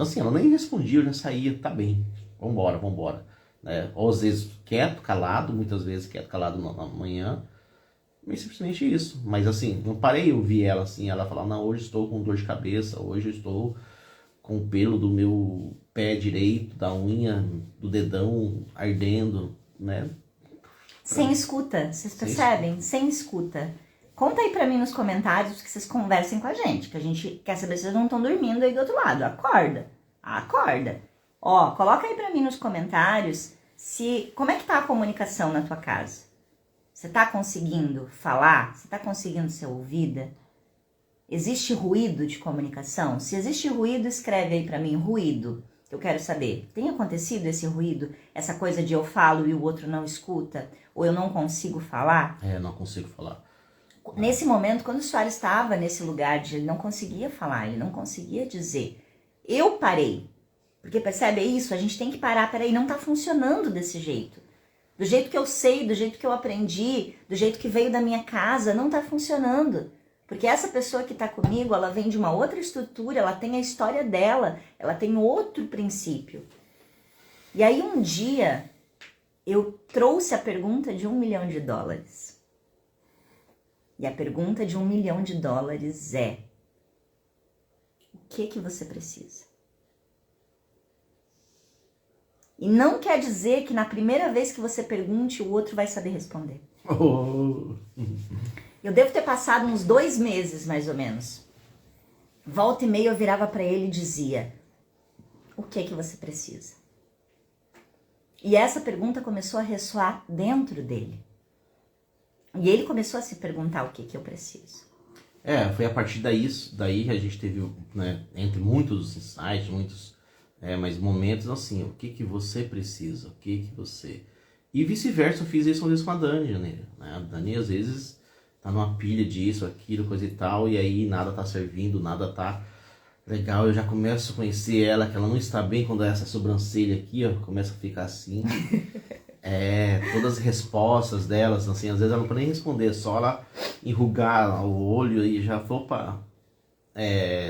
Assim, ela nem respondia, eu já saía, tá bem, vambora. Né? Ou às vezes quieto, calado, muitas vezes quieto, calado na manhã, mas simplesmente isso. Mas assim, não parei, eu vi ela assim, ela falar, não, hoje estou com dor de cabeça, hoje eu estou com o pelo do meu pé direito, da unha, do dedão ardendo, né? Sem escuta, vocês percebem? Sem escuta. Conta aí pra mim nos comentários que vocês conversem com a gente, que a gente quer saber se vocês não estão dormindo aí do outro lado. Acorda. Ó, coloca aí pra mim nos comentários como é que tá a comunicação na tua casa. Você tá conseguindo falar? Você tá conseguindo ser ouvida? Existe ruído de comunicação? Se existe ruído, escreve aí pra mim, ruído. Eu quero saber, tem acontecido esse ruído? Essa coisa de eu falo e o outro não escuta? Ou eu não consigo falar? Não consigo falar. Nesse momento, quando o Soares estava nesse lugar de ele não conseguia falar, ele não conseguia dizer, eu parei. Porque percebe, é isso, a gente tem que parar, peraí, não tá funcionando desse jeito. Do jeito que eu sei, do jeito que eu aprendi, do jeito que veio da minha casa, não tá funcionando. Porque essa pessoa que tá comigo, ela vem de uma outra estrutura, ela tem a história dela, ela tem outro princípio. E aí um dia, eu trouxe a pergunta de $1 milhão. E a pergunta de $1 milhão é: o que você precisa? E não quer dizer que na primeira vez que você pergunte, o outro vai saber responder. Eu devo ter passado uns 2 meses, mais ou menos. Volta e meia eu virava para ele e dizia: o que você precisa? E essa pergunta começou a ressoar dentro dele. E ele começou a se perguntar o que eu preciso. Foi a partir daí que a gente teve, né, entre muitos insights, mas momentos assim, o que você precisa, o que você... E vice-versa, eu fiz isso uma vez com a Dani, né? A Dani às vezes tá numa pilha disso, aquilo, coisa e tal, e aí nada tá servindo, nada tá legal, eu já começo a conhecer ela, que ela não está bem quando essa sobrancelha aqui, ó, começa a ficar assim. Todas as respostas delas, assim, às vezes ela não pode nem responder, só ela enrugar o olho e já, opa,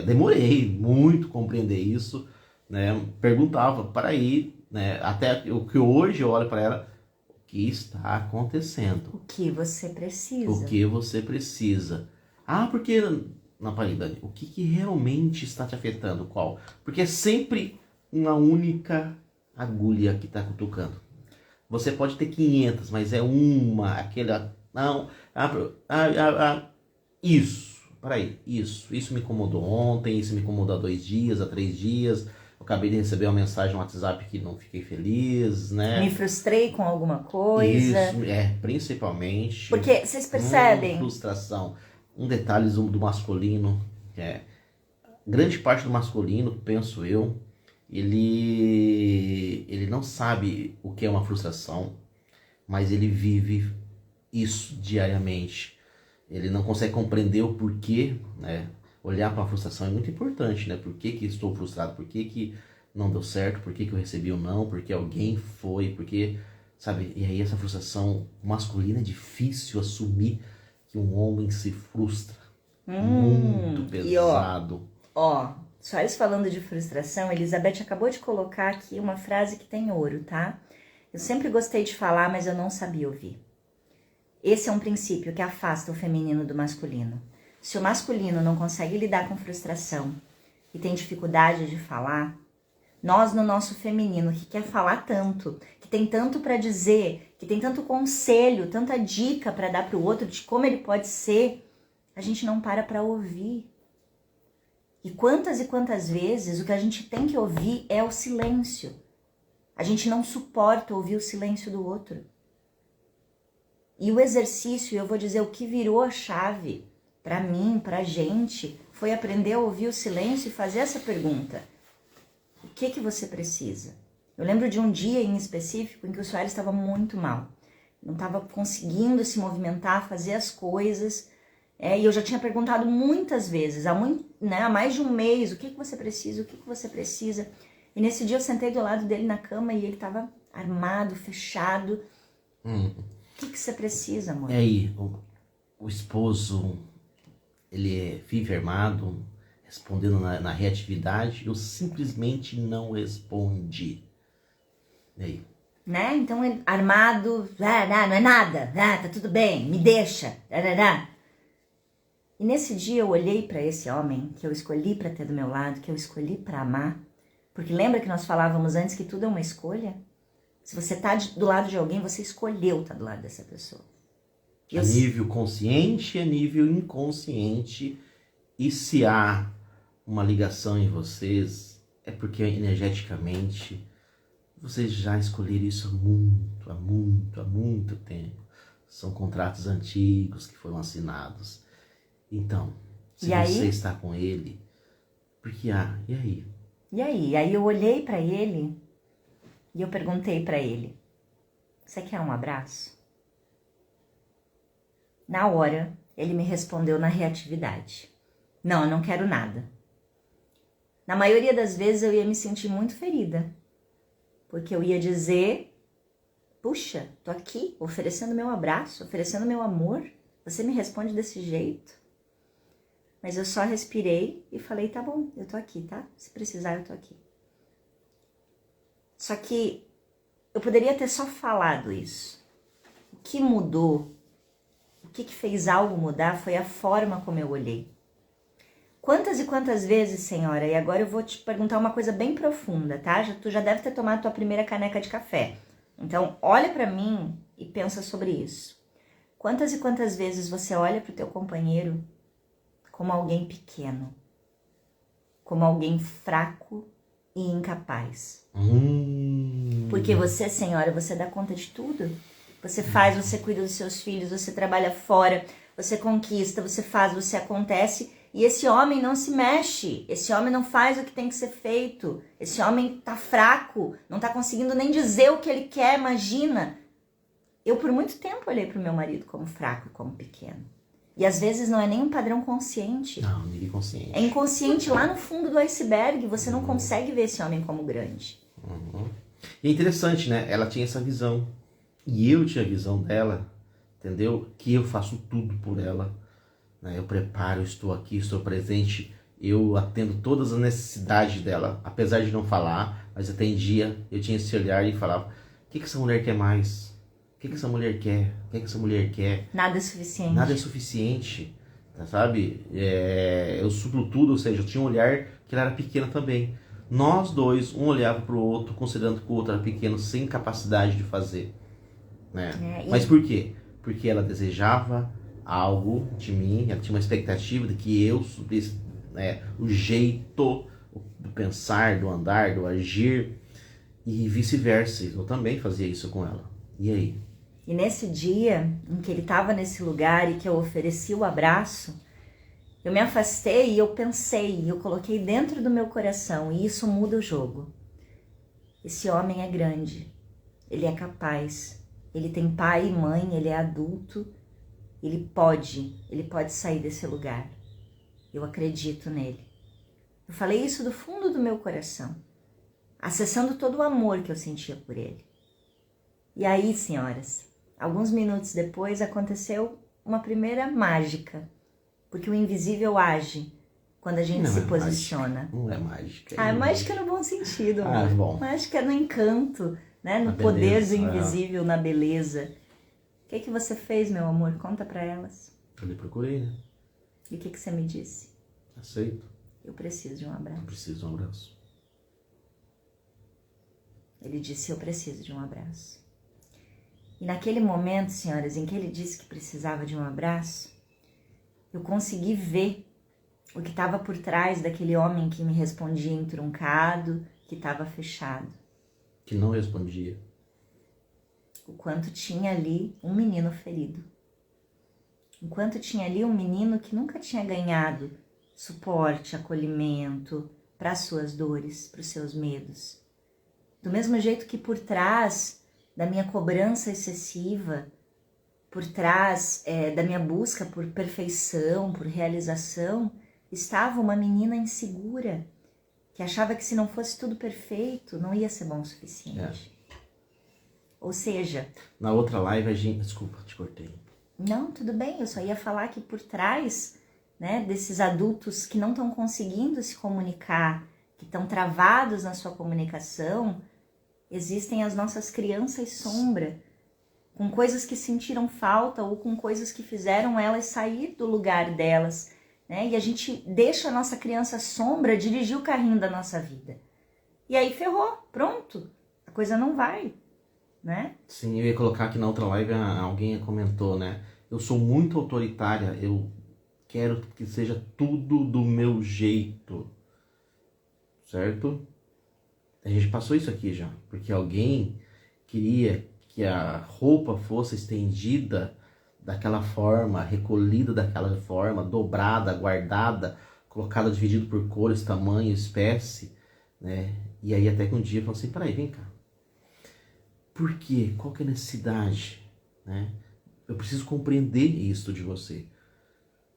demorei muito a compreender isso, né? Perguntava, para aí, né? Até o que hoje eu olho para ela, o que está acontecendo? O que você precisa? O que você precisa? Porque, não, peraí, Dani, o que realmente está te afetando? Qual? Porque é sempre uma única agulha que está cutucando. Você pode ter 500, mas é uma, aquela, não, isso me incomodou ontem, isso me incomodou há 2 dias, há 3 dias, eu acabei de receber uma mensagem no WhatsApp que não fiquei feliz, né? Me frustrei com alguma coisa. Isso, principalmente. Porque vocês percebem? Frustração. Um detalhe do masculino, grande parte do masculino, penso eu, ele não sabe o que é uma frustração, mas ele vive isso diariamente. Ele não consegue compreender o porquê, né? Olhar para a frustração é muito importante, né? Por que que estou frustrado? Por que que não deu certo? Por que que eu recebi ou não? Por que alguém foi? Por que, sabe? E aí essa frustração masculina é difícil assumir que um homem se frustra. Muito pesado. Ó, Soares falando de frustração, Elizabeth acabou de colocar aqui uma frase que tem ouro, tá? Eu sempre gostei de falar, mas eu não sabia ouvir. Esse é um princípio que afasta o feminino do masculino. Se o masculino não consegue lidar com frustração e tem dificuldade de falar, nós no nosso feminino, que quer falar tanto, que tem tanto para dizer, que tem tanto conselho, tanta dica para dar para o outro de como ele pode ser, a gente não para ouvir. E quantas vezes o que a gente tem que ouvir é o silêncio. A gente não suporta ouvir o silêncio do outro. E o exercício, eu vou dizer, o que virou a chave para mim, pra gente, foi aprender a ouvir o silêncio e fazer essa pergunta. O que você precisa? Eu lembro de um dia em específico em que o Soares estava muito mal. Não estava conseguindo se movimentar, fazer as coisas. E eu já tinha perguntado muitas vezes, há mais de um mês, o que você precisa, o que você precisa. E nesse dia eu sentei do lado dele na cama e ele estava armado, fechado. O que você precisa, amor? E aí, o esposo, ele vive armado, respondendo na reatividade, eu simplesmente não respondi. E aí? Né? Então, ele, armado, não é nada, tá tudo bem, me deixa. E nesse dia eu olhei para esse homem que eu escolhi para ter do meu lado, que eu escolhi para amar, porque lembra que nós falávamos antes que tudo é uma escolha? Se você tá do lado de alguém, você escolheu estar do lado dessa pessoa. A nível consciente e a nível inconsciente. E se há uma ligação em vocês, é porque energeticamente vocês já escolheram isso há muito tempo. São contratos antigos que foram assinados. Então, se você está com ele, porque e aí? E aí? Aí eu olhei para ele e eu perguntei para ele, você quer um abraço? Na hora, ele me respondeu na reatividade. Não, eu não quero nada. Na maioria das vezes eu ia me sentir muito ferida, porque eu ia dizer, puxa, tô aqui oferecendo meu abraço, oferecendo meu amor, você me responde desse jeito? Mas eu só respirei e falei, tá bom, eu tô aqui, tá? Se precisar, eu tô aqui. Só que eu poderia ter só falado isso. O que mudou, o que fez algo mudar foi a forma como eu olhei. Quantas e quantas vezes, senhora, e agora eu vou te perguntar uma coisa bem profunda, tá? Tu já deve ter tomado tua primeira caneca de café. Então, olha pra mim e pensa sobre isso. Quantas e quantas vezes você olha pro teu companheiro como alguém pequeno, como alguém fraco e incapaz? Porque você, senhora, você dá conta de tudo. Você faz, você cuida dos seus filhos, você trabalha fora, você conquista, você faz, você acontece. E esse homem não se mexe, esse homem não faz o que tem que ser feito. Esse homem tá fraco, não tá conseguindo nem dizer o que ele quer, imagina. Eu por muito tempo olhei pro meu marido como fraco, como pequeno. E às vezes não é nem um padrão consciente. Não, ninguém consciente. É inconsciente lá no fundo do iceberg, você não consegue ver esse homem como grande. E é interessante, né? Ela tinha essa visão. E eu tinha a visão dela, entendeu? Que eu faço tudo por ela. Né? Eu preparo, eu estou aqui, estou presente. Eu atendo todas as necessidades dela. Apesar de não falar, mas atendia. Eu tinha esse olhar e falava, o que essa mulher quer mais? O que essa mulher quer? O que essa mulher quer? Nada é suficiente. Nada é suficiente, sabe? Eu suplo tudo, ou seja, eu tinha um olhar que ela era pequena também. Nós dois, um olhava para o outro, considerando que o outro era pequeno, sem capacidade de fazer. Né? Mas por quê? Porque ela desejava algo de mim, ela tinha uma expectativa de que eu suprisse, né, o jeito do pensar, do andar, do agir, e vice-versa. Eu também fazia isso com ela. E aí? E nesse dia em que ele estava nesse lugar e que eu ofereci o abraço, Eu me afastei e eu pensei, eu coloquei dentro do meu coração, e isso muda o jogo. Esse homem é grande, ele é capaz, ele tem pai e mãe, ele é adulto, ele pode sair desse lugar. Eu acredito nele. Eu falei isso do fundo do meu coração, acessando todo o amor que eu sentia por ele. E aí, senhoras, alguns minutos depois aconteceu uma primeira mágica, porque o invisível age quando a gente se posiciona. Mágica. Não é mágica. É mágica no bom sentido. Bom. Mágica no encanto, né? No poder do invisível, na beleza. O que você fez, meu amor? Conta pra elas. Eu lhe procurei, né? E o que você me disse? Aceito. Eu preciso de um abraço. Eu preciso de um abraço. Ele disse, eu preciso de um abraço. E naquele momento, senhoras, em que ele disse que precisava de um abraço, eu consegui ver o que estava por trás daquele homem que me respondia entruncado, que estava fechado. Que não respondia. O quanto tinha ali um menino ferido. O quanto tinha ali um menino que nunca tinha ganhado suporte, acolhimento para as suas dores, para os seus medos. Do mesmo jeito que por trás da minha cobrança excessiva, por trás da minha busca por perfeição, por realização, estava uma menina insegura, que achava que se não fosse tudo perfeito, não ia ser bom o suficiente. Ou seja... Na outra live a gente... Desculpa, te cortei. Não, tudo bem, eu só ia falar que por trás, né, desses adultos que não estão conseguindo se comunicar, que estão travados na sua comunicação, existem as nossas crianças sombra, com coisas que sentiram falta ou com coisas que fizeram elas sair do lugar delas, né? E a gente deixa a nossa criança sombra dirigir o carrinho da nossa vida. E aí ferrou, pronto, a coisa não vai, né? Sim, eu ia colocar aqui na outra live, alguém comentou, né? Eu sou muito autoritária, eu quero que seja tudo do meu jeito, certo? A gente passou isso aqui já, porque alguém queria que a roupa fosse estendida daquela forma, recolhida daquela forma, dobrada, guardada, colocada, dividido por cores, tamanho, espécie, né? E aí até que um dia eu falei assim, peraí, vem cá. Por quê? Qual que é a necessidade? Né? Eu preciso compreender isso de você.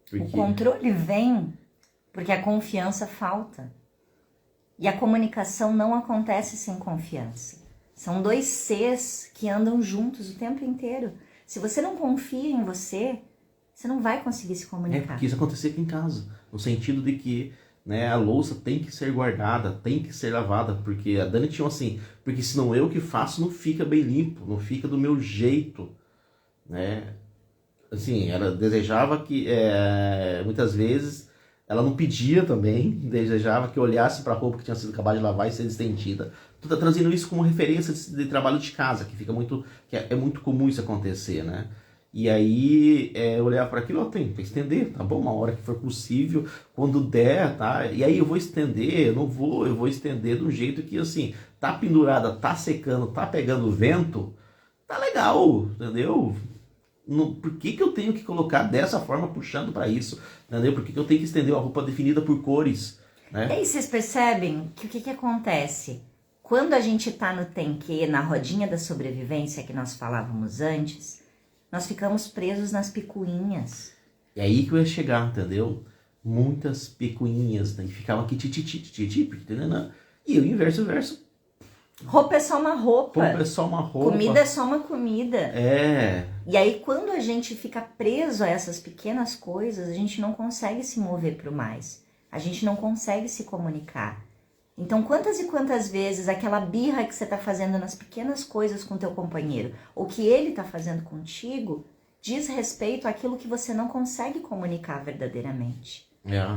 Porque... O controle vem porque a confiança falta. E a comunicação não acontece sem confiança. São dois seres que andam juntos o tempo inteiro. Se você não confia em você, você não vai conseguir se comunicar. Porque isso acontecia aqui em casa. No sentido de que, né, a louça tem que ser guardada, tem que ser lavada. Porque a Dani tinha assim, porque senão eu que faço não fica bem limpo, não fica do meu jeito. Né? Assim, ela desejava que, muitas vezes, ela não pedia também, desejava que eu olhasse para a roupa que tinha sido acabada de lavar e ser estendida. Tu tá trazendo isso como referência de trabalho de casa, que fica muito, é muito comum isso acontecer, né? E aí eu olhava para aquilo, tem que estender, tá bom? Uma hora que for possível, quando der, tá? E aí eu vou estender, eu vou estender de um jeito que, assim, tá pendurada, tá secando, tá pegando vento, tá legal, entendeu? Por que eu tenho que colocar dessa forma, puxando para isso? Entendeu? Por que eu tenho que estender uma roupa definida por cores? Né? E aí vocês percebem que o que acontece? Quando a gente tá no tenquê, na rodinha da sobrevivência que nós falávamos antes, nós ficamos presos nas picuinhas. É aí que eu ia chegar, entendeu? Muitas picuinhas, né? E ficavam aqui, e eu inverso. Roupa é só uma roupa. Roupa é só uma roupa. Comida é só uma comida. É. E aí quando a gente fica preso a essas pequenas coisas, a gente não consegue se mover para o mais. A gente não consegue se comunicar. Então quantas e quantas vezes aquela birra que você está fazendo nas pequenas coisas com teu companheiro, ou que ele está fazendo contigo, diz respeito àquilo que você não consegue comunicar verdadeiramente.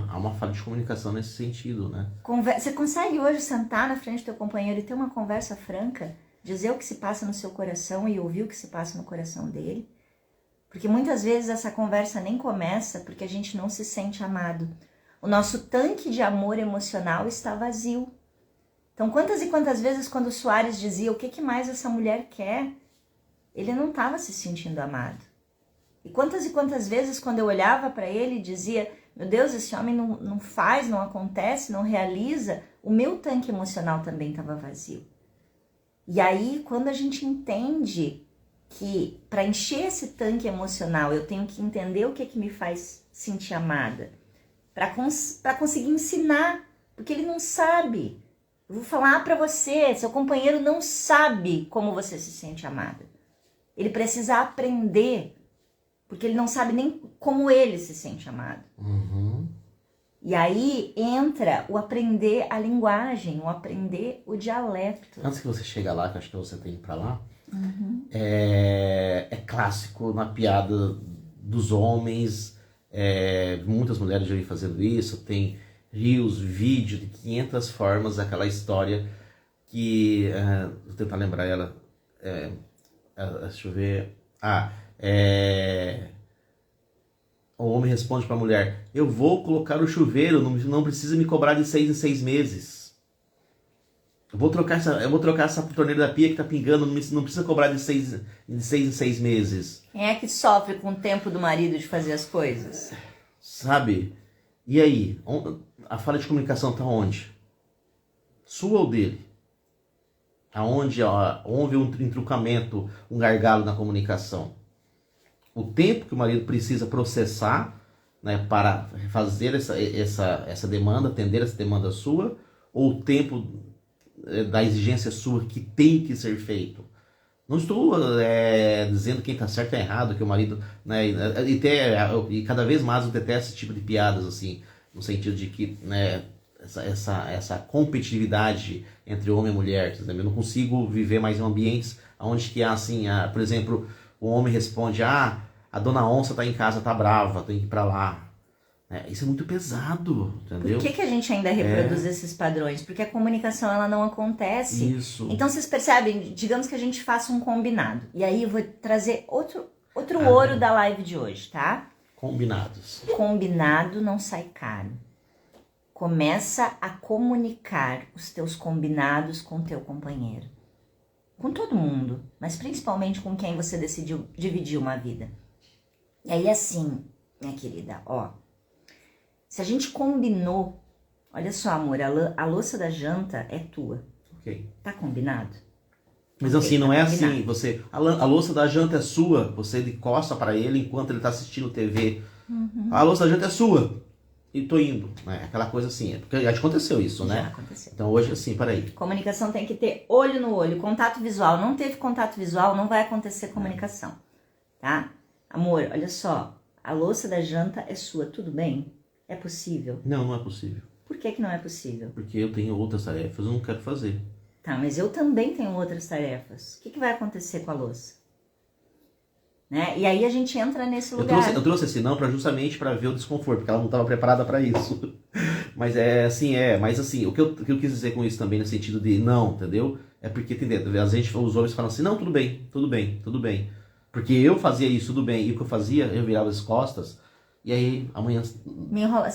Há uma falha de comunicação nesse sentido, né? Você consegue hoje sentar na frente do teu companheiro e ter uma conversa franca, dizer o que se passa no seu coração e ouvir o que se passa no coração dele? Porque muitas vezes essa conversa nem começa porque a gente não se sente amado. O nosso tanque de amor emocional está vazio. Então quantas e quantas vezes quando o Soares dizia o que mais essa mulher quer, ele não estava se sentindo amado. E quantas vezes quando eu olhava para ele e dizia, meu Deus, esse homem não faz, não acontece, não realiza, o meu tanque emocional também estava vazio. E aí, quando a gente entende que para encher esse tanque emocional eu tenho que entender o que me faz sentir amada, para conseguir ensinar, porque ele não sabe. Eu vou falar para você, seu companheiro não sabe como você se sente amada. Ele precisa aprender, porque ele não sabe nem como ele se sente amado. Uhum. E aí entra o aprender a linguagem, o aprender o dialeto. Antes que você chegue lá, que eu acho que você tem que ir pra lá, é clássico na piada dos homens, muitas mulheres já vêm fazendo isso, tem reels, vídeo de 500 formas, aquela história que, vou tentar lembrar ela, deixa eu ver, o homem responde para a mulher, eu vou colocar o chuveiro, não precisa me cobrar de 6 em 6 meses. Eu vou trocar essa torneira da pia que tá pingando, não precisa cobrar de 6 em 6 meses. Quem é que sofre com o tempo do marido de fazer as coisas? Sabe? E aí? A falha de comunicação tá onde? Sua ou dele? Aonde houve um truncamento, um gargalo na comunicação? O tempo que o marido precisa processar, né, para fazer essa demanda, atender essa demanda sua, ou o tempo da exigência sua que tem que ser feito? Não estou dizendo quem está certo ou errado, que o marido, né, e cada vez mais eu detesto esse tipo de piadas, assim, no sentido de que, né, essa competitividade entre homem e mulher, eu não consigo viver mais em ambientes onde que há, assim, por exemplo, o homem responde, a dona onça tá em casa, tá brava, tem que ir pra lá. Isso é muito pesado, entendeu? Por que a gente ainda reproduz esses padrões? Porque a comunicação, ela não acontece. Isso. Então, vocês percebem, digamos que a gente faça um combinado. E aí eu vou trazer outro ouro da live de hoje, tá? Combinados. Combinado não sai caro. Começa a comunicar os teus combinados com o teu companheiro. Com todo mundo, mas principalmente com quem você decidiu dividir uma vida. E aí assim, minha querida, se a gente combinou, olha só, amor, a louça da janta é tua. Ok. Tá combinado? Mas assim, não é assim, a louça da janta é sua, você encosta para ele enquanto ele tá assistindo TV. A louça da janta é sua. E tô indo, né? Aquela coisa assim, porque já aconteceu isso, né? Já aconteceu. Então hoje, assim, peraí. Comunicação tem que ter olho no olho, contato visual. Não teve contato visual, não vai acontecer comunicação, tá? Amor, olha só, a louça da janta é sua, tudo bem? É possível? Não, não é possível. Por que não é possível? Porque eu tenho outras tarefas, eu não quero fazer. Tá, mas eu também tenho outras tarefas. O que vai acontecer com a louça? Né? E aí a gente entra nesse lugar. Eu trouxe esse não justamente para ver o desconforto, porque ela não estava preparada para isso. Mas mas assim, o que eu quis dizer com isso também, no sentido de não, entendeu? É porque, entendeu? Às vezes os homens falam assim, não, tudo bem, tudo bem, tudo bem. Porque eu fazia isso, tudo bem, e o que eu fazia, eu virava as costas, e aí amanhã... Se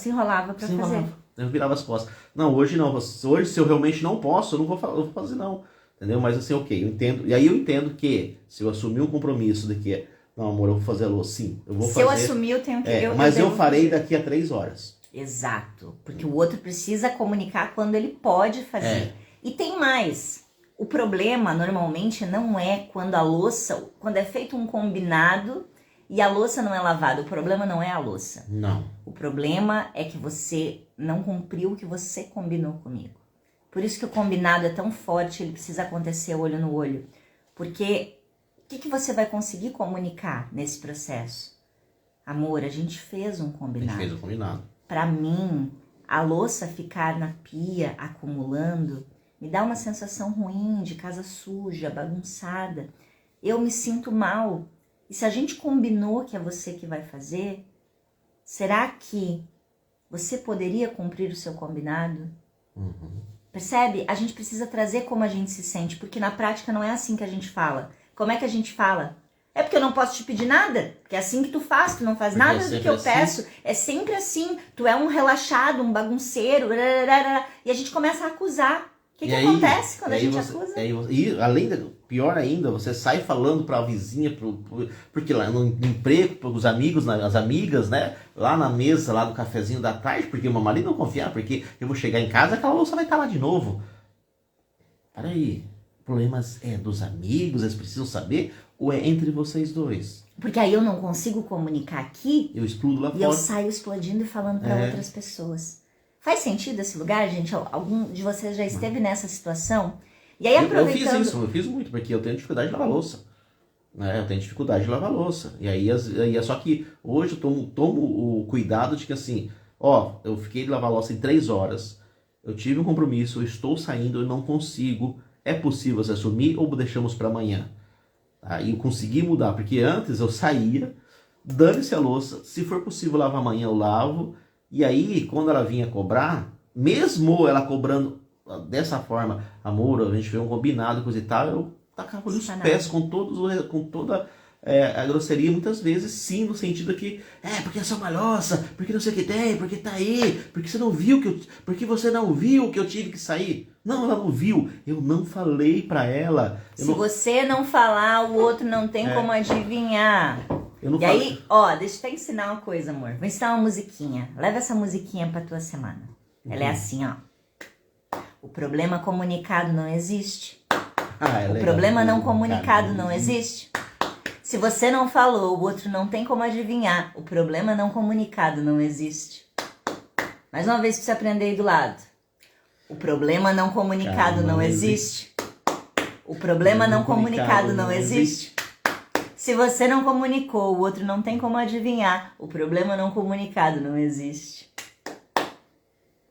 enrolava pra fazer. Eu virava as costas. Não, hoje não, hoje se eu realmente não posso, eu não vou fazer não, entendeu? Mas assim, ok, eu entendo, e aí eu entendo que, se eu assumir um compromisso de que, não amor, eu vou fazer a louça, sim, eu vou fazer. Se eu assumir, eu tenho que... Mas eu farei daqui a 3 horas. Exato, porque o outro precisa comunicar quando ele pode fazer. E tem mais... O problema, normalmente, não é quando é feito um combinado e a louça não é lavada. O problema não é a louça. Não. O problema é que você não cumpriu o que você combinou comigo. Por isso que o combinado é tão forte, ele precisa acontecer olho no olho. Porque o que você vai conseguir comunicar nesse processo? Amor, a gente fez um combinado. A gente fez um combinado. Pra mim, a louça ficar na pia acumulando... me dá uma sensação ruim de casa suja, bagunçada. Eu me sinto mal. E se a gente combinou que é você que vai fazer, será que você poderia cumprir o seu combinado? Percebe? A gente precisa trazer como a gente se sente, porque na prática não é assim que a gente fala. Como é que a gente fala? É porque eu não posso te pedir nada? Porque é assim que tu faz, tu não faz porque nada do que eu peço. É sempre assim. Tu é um relaxado, um bagunceiro. E a gente começa a acusar. O que acontece quando a gente acusa? E além pior ainda, você sai falando pra vizinha, porque lá no emprego, pros amigos, as amigas, né? Lá na mesa, lá no cafezinho da tarde, porque o meu marido não confia, porque eu vou chegar em casa e aquela louça vai estar lá de novo. Peraí, o problema é dos amigos, eles precisam saber, ou é entre vocês dois? Porque aí eu não consigo comunicar aqui, eu explodo lá e fora. eu saio explodindo e falando para outras pessoas. Faz sentido esse lugar, gente? Algum de vocês já esteve nessa situação? E aí, aproveitando... Eu fiz muito, porque eu tenho dificuldade de lavar louça. Né? Eu tenho dificuldade de lavar louça. E aí, só que hoje eu tomo o cuidado de que assim, eu fiquei de lavar louça em 3 horas, eu tive um compromisso, eu estou saindo, eu não consigo. É possível você assumir ou deixamos para amanhã? Tá? E eu consegui mudar, porque antes eu saía, dane-se a louça, se for possível lavar amanhã eu lavo, e aí quando ela vinha cobrar, mesmo ela cobrando dessa forma, amor, a gente fez um combinado, coisa e tal, eu tacava os pés com toda a grosseria, muitas vezes sim, no sentido que, porque é só uma louça, porque não sei o que tem, porque tá aí, porque você não viu porque você não viu que eu tive que sair. Não, ela não viu, eu não falei pra ela. Você não falar, o outro não tem como adivinhar. Aí, deixa eu até ensinar uma coisa, amor. Vou ensinar uma musiquinha. Leva essa musiquinha pra tua semana. Ela é assim, ó. O problema comunicado não existe. O problema não comunicado não existe. Se você não falou, o outro não tem como adivinhar. O problema não comunicado não existe. Mais uma vez pra você aprender aí do lado. O problema não comunicado não existe. O problema não comunicado não existe. Se você não comunicou, o outro não tem como adivinhar. O problema não comunicado não existe.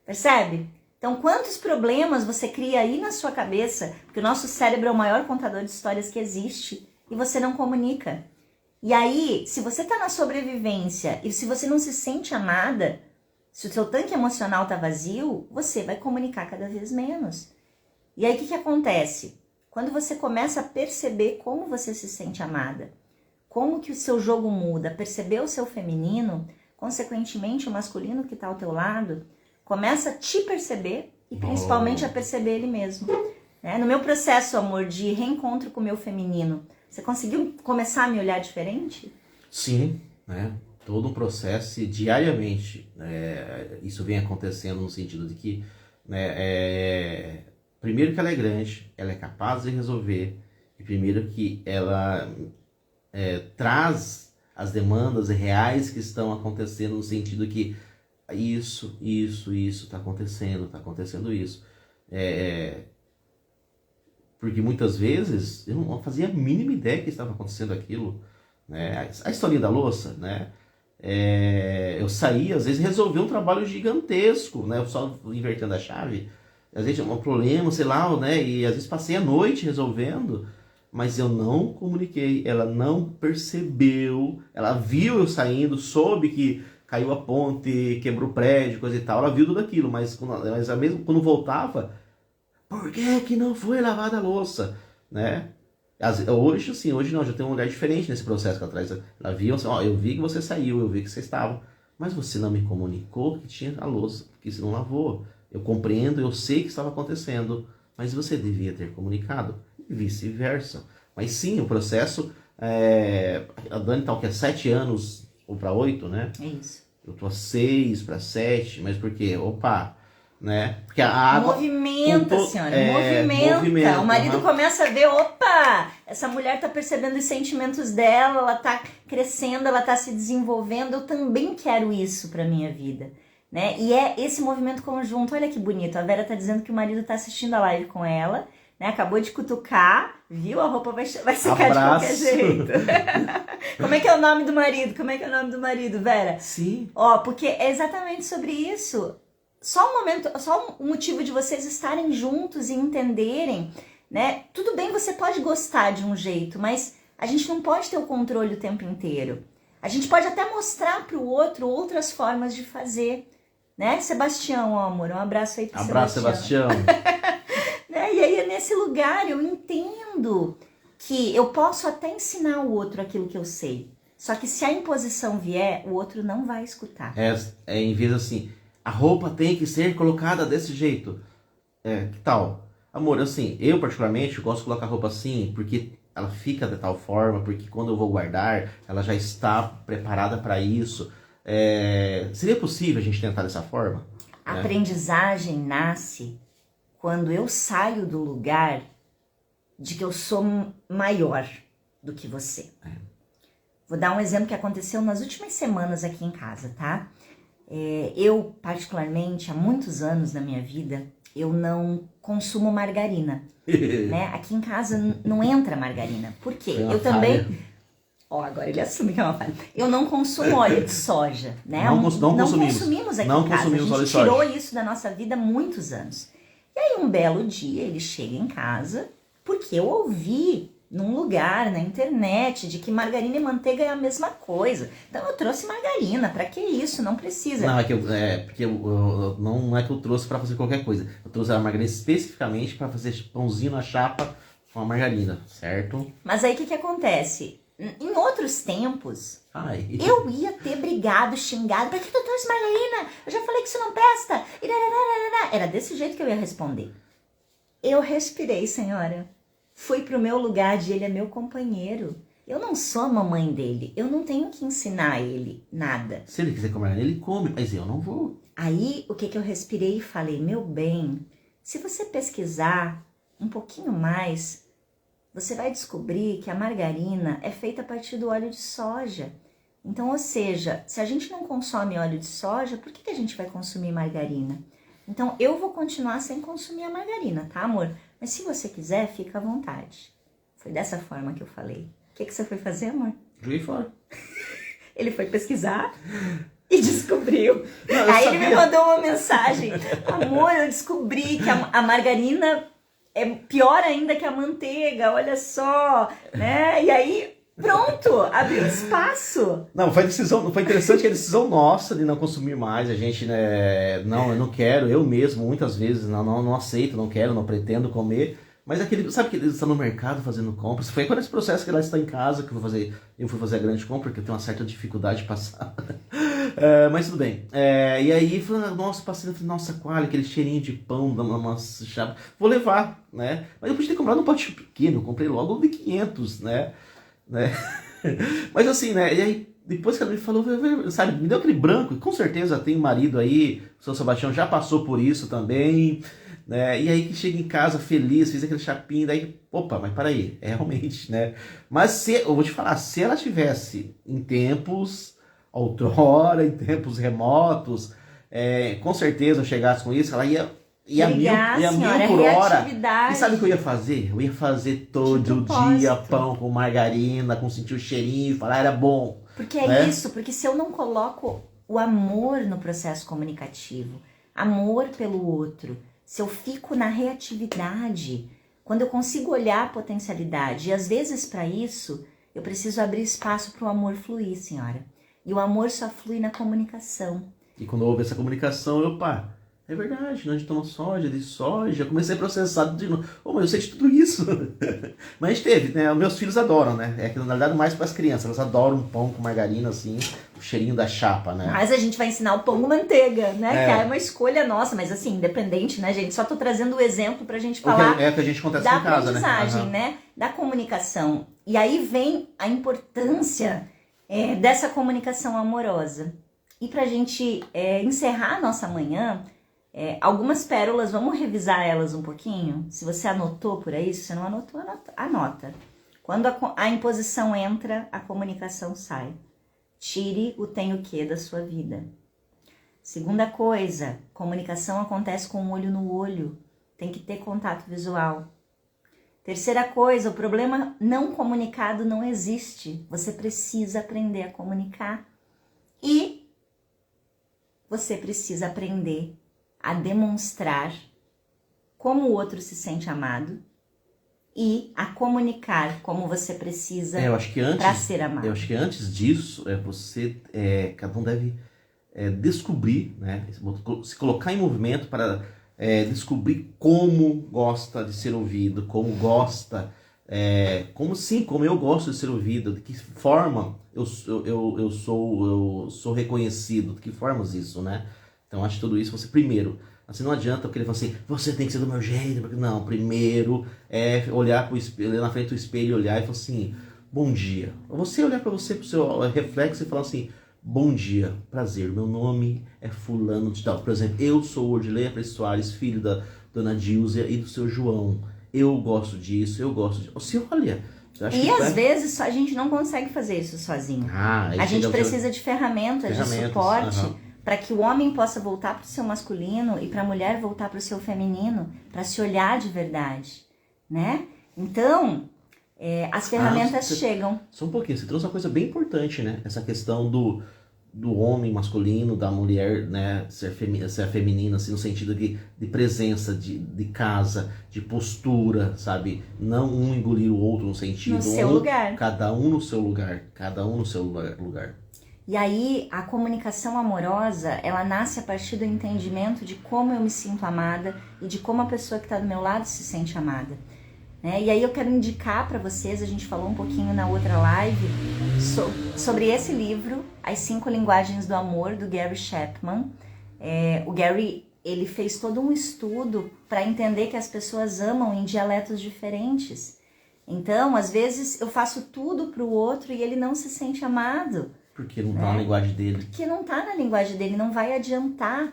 Percebe? Então, quantos problemas você cria aí na sua cabeça? Porque o nosso cérebro é o maior contador de histórias que existe. E você não comunica. E aí, se você tá na sobrevivência e se você não se sente amada, se o seu tanque emocional tá vazio, você vai comunicar cada vez menos. E aí, o que acontece? Quando você começa a perceber como você se sente amada, como que o seu jogo muda, perceber o seu feminino, consequentemente o masculino que tá ao teu lado, começa a te perceber e principalmente a perceber ele mesmo. No meu processo, amor, de reencontro com o meu feminino, você conseguiu começar a me olhar diferente? Sim, né? Todo um processo e diariamente isso vem acontecendo no sentido de que primeiro que ela é grande, ela é capaz de resolver, e primeiro que ela traz as demandas reais que estão acontecendo no sentido que isso está acontecendo isso. Porque muitas vezes eu não fazia a mínima ideia que estava acontecendo aquilo, né? A historinha da louça, né? Eu saía, às vezes resolver um trabalho gigantesco, né? Só invertendo a chave, às vezes um problema, sei lá, né? E às vezes passei a noite resolvendo, mas eu não comuniquei, ela não percebeu, ela viu eu saindo, soube que caiu a ponte, quebrou o prédio, coisa e tal, ela viu tudo aquilo, mas mesmo quando voltava, por que não foi lavada a louça, né? Hoje não, já tem um olhar diferente nesse processo que ela traz. Ela viu assim, eu vi que você saiu, eu vi que você estava, mas você não me comunicou que tinha a louça, porque você não lavou. Eu compreendo, eu sei que estava acontecendo, mas você devia ter comunicado, e vice-versa. Mas sim, o processo, a Dani tá o que, 7 anos, ou para 8, né? É isso. Eu tô 6 para 7, mas por quê? Né? Porque a água... Movimenta, senhora, movimenta. O marido começa a ver, essa mulher tá percebendo os sentimentos dela, ela tá crescendo, ela tá se desenvolvendo, eu também quero isso pra minha vida, né? E é esse movimento conjunto, olha que bonito, a Vera tá dizendo que o marido tá assistindo a live com ela, né? Acabou de cutucar, viu? A roupa vai secar de qualquer jeito. Como é que é o nome do marido? Vera? Sim. Porque é exatamente sobre isso. Só um motivo de vocês estarem juntos e entenderem, né? Tudo bem, você pode gostar de um jeito, mas a gente não pode ter o controle o tempo inteiro. A gente pode até mostrar para o outro outras formas de fazer, né? Sebastião, amor, um abraço aí pro Sebastião. Né? E aí, nesse lugar, eu entendo que eu posso até ensinar o outro aquilo que eu sei. Só que se a imposição vier, o outro não vai escutar. Em vez assim... A roupa tem que ser colocada desse jeito. Que tal? Amor, assim, eu particularmente gosto de colocar roupa assim, porque ela fica de tal forma, porque quando eu vou guardar, ela já está preparada para isso. Seria possível a gente tentar dessa forma? A Né? aprendizagem nasce quando eu saio do lugar de que eu sou maior do que você. Vou dar um exemplo que aconteceu nas últimas semanas aqui em casa, tá? Eu, particularmente, há muitos anos na minha vida, eu não consumo margarina, né? Aqui em casa não entra margarina. Por quê? Eu também... agora ele assume que é uma falha. Eu não consumo óleo de soja, né? Não consumimos aqui em casa. A gente óleo tirou de soja. isso da nossa vida há muitos anos. E aí um belo dia ele chega em casa, porque eu ouvi num lugar, na internet, de que margarina e manteiga é a mesma coisa. Então eu trouxe margarina, pra que isso? Não precisa. Não, não é que eu trouxe pra fazer qualquer coisa. Eu trouxe a margarina especificamente pra fazer pãozinho na chapa com a margarina, certo? Mas aí o que acontece? Em outros tempos, Ai. eu ia ter brigado, xingado. Pra que tu trouxe margarina? Eu já falei que isso não presta. Era desse jeito que eu ia responder. Eu respirei, senhora. Fui pro meu lugar de ele é meu companheiro. Eu não sou a mamãe dele. Eu não tenho que ensinar a ele nada. Se ele quiser comer, ele come, mas eu não vou. Aí, o que eu respirei e falei, meu bem, se você pesquisar um pouquinho mais, você vai descobrir que a margarina é feita a partir do óleo de soja. Então, ou seja, se a gente não consome óleo de soja, por que a gente vai consumir margarina? Então, eu vou continuar sem consumir a margarina, tá, amor? Mas se você quiser, fica à vontade. Foi dessa forma que eu falei. O que você foi fazer, amor? Joguei fora. Ele foi pesquisar e descobriu. Não, Aí sabia. ele me mandou uma mensagem. Amor, eu descobri que a margarina é pior ainda que a manteiga, olha só, né? E aí, pronto, abriu espaço. Não, foi interessante que a decisão nossa de não consumir mais, a gente, né, não, eu não quero, eu mesmo, muitas vezes, não aceito, não quero, não pretendo comer, mas sabe que ele está no mercado fazendo compras, foi quando esse processo que ela está em casa, que eu fui fazer a grande compra, porque eu tenho uma certa dificuldade de passar, mas tudo bem, e aí, nossa, passei, nossa, qual aquele cheirinho de pão, uma chapa, vou levar, né, mas eu podia ter comprado um pote pequeno, eu comprei logo um de 500, né. Mas assim, né, e aí depois que ela me falou, sabe, me deu aquele branco, e com certeza tem um marido aí, o seu Sebastião já passou por isso também, né, e aí que chega em casa feliz, fez aquele chapinho, daí, opa, mas peraí, realmente, né, mas eu vou te falar, se ela tivesse em tempos, outrora, em tempos remotos, com certeza eu chegasse com isso, ela ia mil por hora. E sabe o que eu ia fazer? Eu ia fazer todo dia pão com margarina, com sentir o cheirinho, falar era bom. Porque é isso, porque se eu não coloco o amor no processo comunicativo, amor pelo outro, se eu fico na reatividade, quando eu consigo olhar a potencialidade, e às vezes para isso eu preciso abrir espaço para o amor fluir, senhora. E o amor só flui na comunicação. E quando houve essa comunicação, é verdade, não de tomar soja, comecei a processar de novo. Mas eu sei de tudo isso. Mas a gente teve, né? Meus filhos adoram, né? É que na verdade mais para as crianças, elas adoram um pão com margarina, assim, o cheirinho da chapa, né? Mas a gente vai ensinar o pão com manteiga, né? Que é uma escolha nossa, mas assim, independente, né, gente? Só tô trazendo o exemplo pra gente falar o que a gente acontece da em casa, aprendizagem, né? Da comunicação. E aí vem a importância dessa comunicação amorosa. E pra gente encerrar a nossa manhã, algumas pérolas, vamos revisar elas um pouquinho? Se você anotou por aí, se você não anotou, anota. Quando a imposição entra, a comunicação sai. Tire o tem o que da sua vida. Segunda coisa, comunicação acontece com o olho no olho. Tem que ter contato visual. Terceira coisa, o problema não comunicado não existe. Você precisa aprender a comunicar. E você precisa aprender a demonstrar como o outro se sente amado e a comunicar como você precisa para ser amado. Eu acho que antes disso, cada um deve descobrir, né, se colocar em movimento para descobrir como gosta de ser ouvido, como gosta, como eu gosto de ser ouvido, de que forma eu sou reconhecido, de que formas isso, né? Então, acho que tudo isso você primeiro Assim, não adianta porque ele fala assim, você tem que ser do meu jeito. Porque, não, primeiro é olhar pro espelho, olhar na frente do espelho e olhar e falar assim, bom dia. Você olhar pra você, pro seu reflexo e falar assim, bom dia, prazer, meu nome é fulano de tal. Por exemplo, eu sou o Odilei Apres Soares, filho da dona Dilzia e do seu João. Eu gosto disso, eu gosto disso. Você olha... E às vezes a gente não consegue fazer isso sozinho. A gente precisa de ferramentas, de suporte, para que o homem possa voltar para o seu masculino e para a mulher voltar para o seu feminino, para se olhar de verdade, né? Então, as ferramentas chegam. Só um pouquinho, você trouxe uma coisa bem importante, né? Essa questão do homem masculino, da mulher, né, ser feminina, assim, no sentido de presença, de casa, de postura, sabe? Não um engolir o outro no sentido... No seu lugar. Cada um no seu lugar, cada um no seu lugar. E aí, a comunicação amorosa, ela nasce a partir do entendimento de como eu me sinto amada e de como a pessoa que está do meu lado se sente amada. Né? E aí eu quero indicar para vocês, a gente falou um pouquinho na outra live, sobre esse livro, As 5 Linguagens do Amor, do Gary Chapman. O Gary, ele fez todo um estudo para entender que as pessoas amam em dialetos diferentes. Então, às vezes, eu faço tudo para o outro e ele não se sente amado. Porque não tá na linguagem dele. Porque não tá na linguagem dele, não vai adiantar.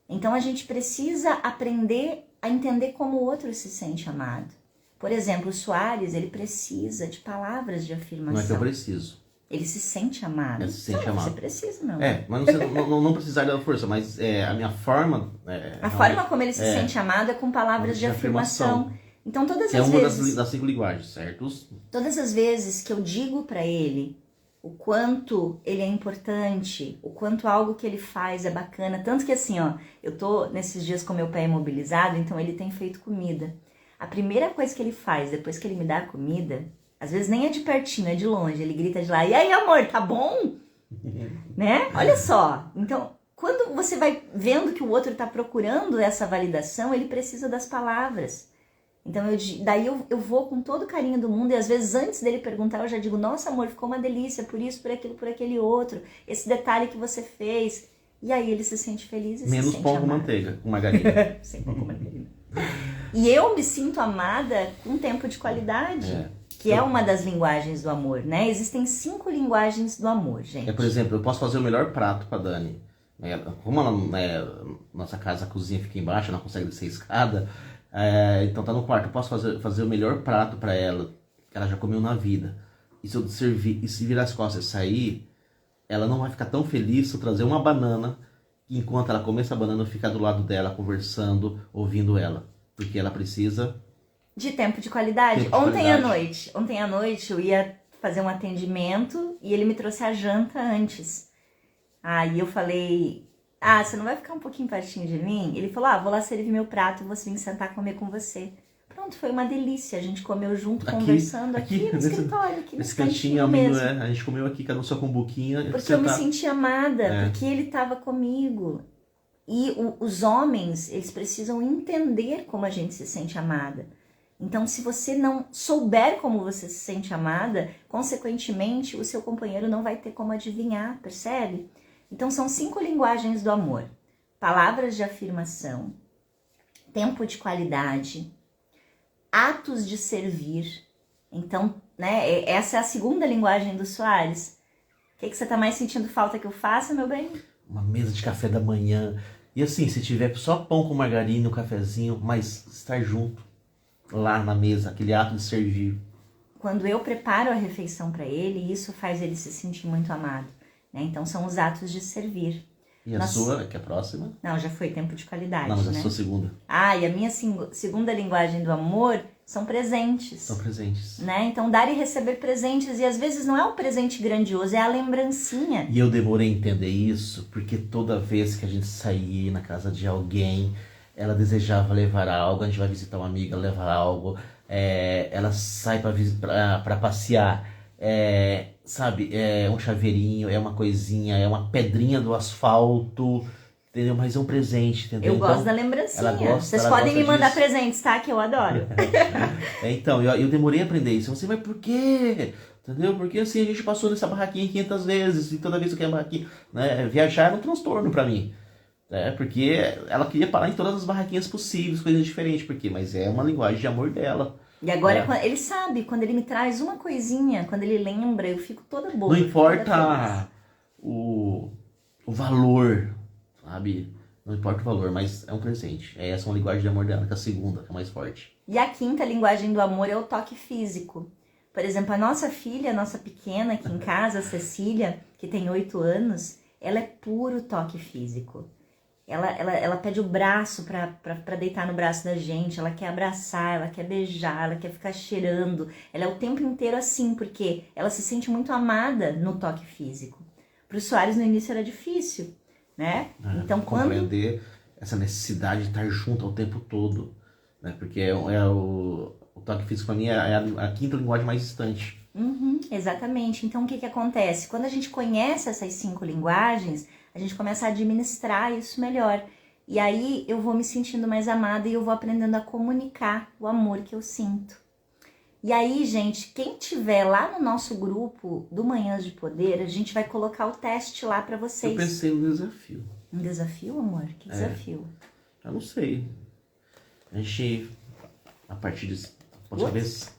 Então a gente precisa aprender a entender como o outro se sente amado. Por exemplo, o Soares, ele precisa de palavras de afirmação. Não é que eu preciso. Ele se sente amado. Ele se sente amado. Você precisa, não. Mas não precisar da força, mas a minha forma... a forma como ele se sente amado é com palavras de afirmação. Então todas as vezes... É uma das 5 linguagens, certo? Todas as vezes que eu digo pra ele o quanto ele é importante, o quanto algo que ele faz é bacana. Tanto que assim, ó, eu tô nesses dias com meu pé imobilizado, então ele tem feito comida. A primeira coisa que ele faz depois que ele me dá comida, às vezes nem é de pertinho, é de longe, ele grita de lá, e aí amor, tá bom? Né? Olha só, então quando você vai vendo que o outro tá procurando essa validação, ele precisa das palavras. Então daí eu vou com todo o carinho do mundo e às vezes antes dele perguntar eu já digo, nossa amor, ficou uma delícia, por isso, por aquilo, por aquele outro, esse detalhe que você fez. E aí ele se sente feliz e menos se sente pão amado. com manteiga, com margarina. Sem pão com margarina. E eu me sinto amada com tempo de qualidade, que é uma das linguagens do amor, né? Existem 5 linguagens do amor, gente. Por exemplo, eu posso fazer o melhor prato pra Dani. Como nossa casa, a cozinha fica embaixo, ela não consegue descer a escada... então tá no quarto, eu posso fazer o melhor prato pra ela, que ela já comeu na vida. E se eu servir, e se virar as costas e sair, ela não vai ficar tão feliz se eu trazer uma banana, e enquanto ela comer essa banana, eu ficar do lado dela, conversando, ouvindo ela. Porque ela precisa... de tempo de qualidade. Ontem à noite eu ia fazer um atendimento e ele me trouxe a janta antes. Aí eu falei... você não vai ficar um pouquinho pertinho de mim? Ele falou, vou lá servir meu prato, vou vir sentar comer com você. Pronto, foi uma delícia. A gente comeu junto, conversando aqui no escritório, aqui nesse cantinho mesmo. A gente comeu aqui, cada um sua cumbuquinha. Porque eu me senti amada, porque ele estava comigo. E os homens, eles precisam entender como a gente se sente amada. Então, se você não souber como você se sente amada, consequentemente, o seu companheiro não vai ter como adivinhar, percebe? Então, são 5 linguagens do amor. Palavras de afirmação, tempo de qualidade, atos de servir. Então, né, essa é a segunda linguagem do Soares. O que você tá mais sentindo falta que eu faça, meu bem? Uma mesa de café da manhã. E assim, se tiver só pão com margarina, um cafezinho, mas estar junto, lá na mesa, aquele ato de servir. Quando eu preparo a refeição para ele, isso faz ele se sentir muito amado. Então são os atos de servir. E a sua, que é a próxima? Não, já foi tempo de qualidade. Não, mas a sua segunda. E a minha segunda linguagem do amor são presentes. São presentes. Né? Então dar e receber presentes, e às vezes não é um presente grandioso, é a lembrancinha. E eu demorei a entender isso, porque toda vez que a gente saía na casa de alguém, ela desejava levar algo, a gente vai visitar uma amiga, levar algo, ela sai para passear. Sabe, um chaveirinho, é uma coisinha, é uma pedrinha do asfalto, entendeu? Mas é um presente, entendeu? Eu gosto da lembrancinha. Vocês podem me mandar presentes, tá? Que eu adoro. Então, eu demorei a aprender isso. Você vai, por quê? Entendeu? Porque assim, a gente passou nessa barraquinha 500 vezes, e toda vez que eu quero barraquinha, né? Viajar é um transtorno pra mim. Porque ela queria parar em todas as barraquinhas possíveis, coisas diferentes, porque, mas é uma linguagem de amor dela. E agora, ele sabe, quando ele me traz uma coisinha, quando ele lembra, eu fico toda boa. Não importa o valor, sabe? Não importa o valor, mas é um presente. Essa é uma linguagem de amor dela, que é a segunda, que é mais forte. E a quinta linguagem do amor é o toque físico. Por exemplo, a nossa filha, a nossa pequena aqui em casa, a Cecília, que tem 8 anos, ela é puro toque físico. Ela pede o braço pra deitar no braço da gente, ela quer abraçar, ela quer beijar, ela quer ficar cheirando. Ela é o tempo inteiro assim, porque ela se sente muito amada no toque físico. Para o Soares, no início, era difícil, né? Então, compreender essa necessidade de estar junto ao tempo todo, né? Porque o toque físico para mim é a quinta linguagem mais distante. Exatamente. Então, o que acontece? Quando a gente conhece essas 5 linguagens, a gente começa a administrar isso melhor. E aí eu vou me sentindo mais amada e eu vou aprendendo a comunicar o amor que eu sinto. E aí, gente, quem tiver lá no nosso grupo do Manhãs de Poder, a gente vai colocar o teste lá pra vocês. Eu pensei no desafio. Um desafio, amor? Que desafio? Eu não sei. A gente, a partir de outra vez...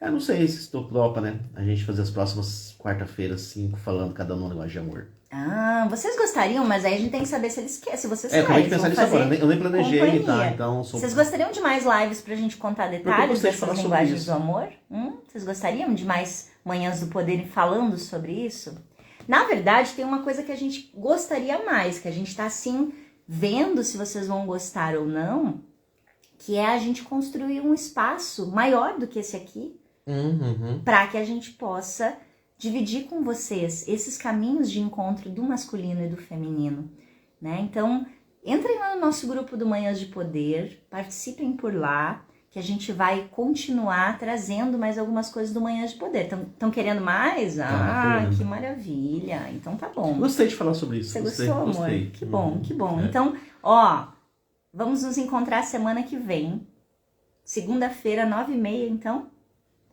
Eu não sei se estou topa, né? A gente fazer as próximas quarta-feiras, 5, falando cada um uma linguagem de amor. Vocês gostariam, mas aí a gente tem que saber se eles querem, se vocês querem. Acabei de pensar nisso agora, eu nem planejei, tá? Então, Vocês gostariam de mais lives pra gente contar detalhes dessas linguagens do amor? Vocês gostariam de mais Manhãs do Poder falando sobre isso? Na verdade, tem uma coisa que a gente gostaria mais, que a gente tá assim, vendo se vocês vão gostar ou não, que é a gente construir um espaço maior do que esse aqui, para que a gente possa dividir com vocês esses caminhos de encontro do masculino e do feminino, né? Então, entrem lá no nosso grupo do Manhãs de Poder, participem por lá, que a gente vai continuar trazendo mais algumas coisas do Manhãs de Poder. Estão querendo mais? Que maravilha! Então tá bom. Gostei de falar sobre isso. Você gostou, amor? Gostei. Que bom, que bom. É. Então, vamos nos encontrar semana que vem. Segunda-feira, 9h30, então?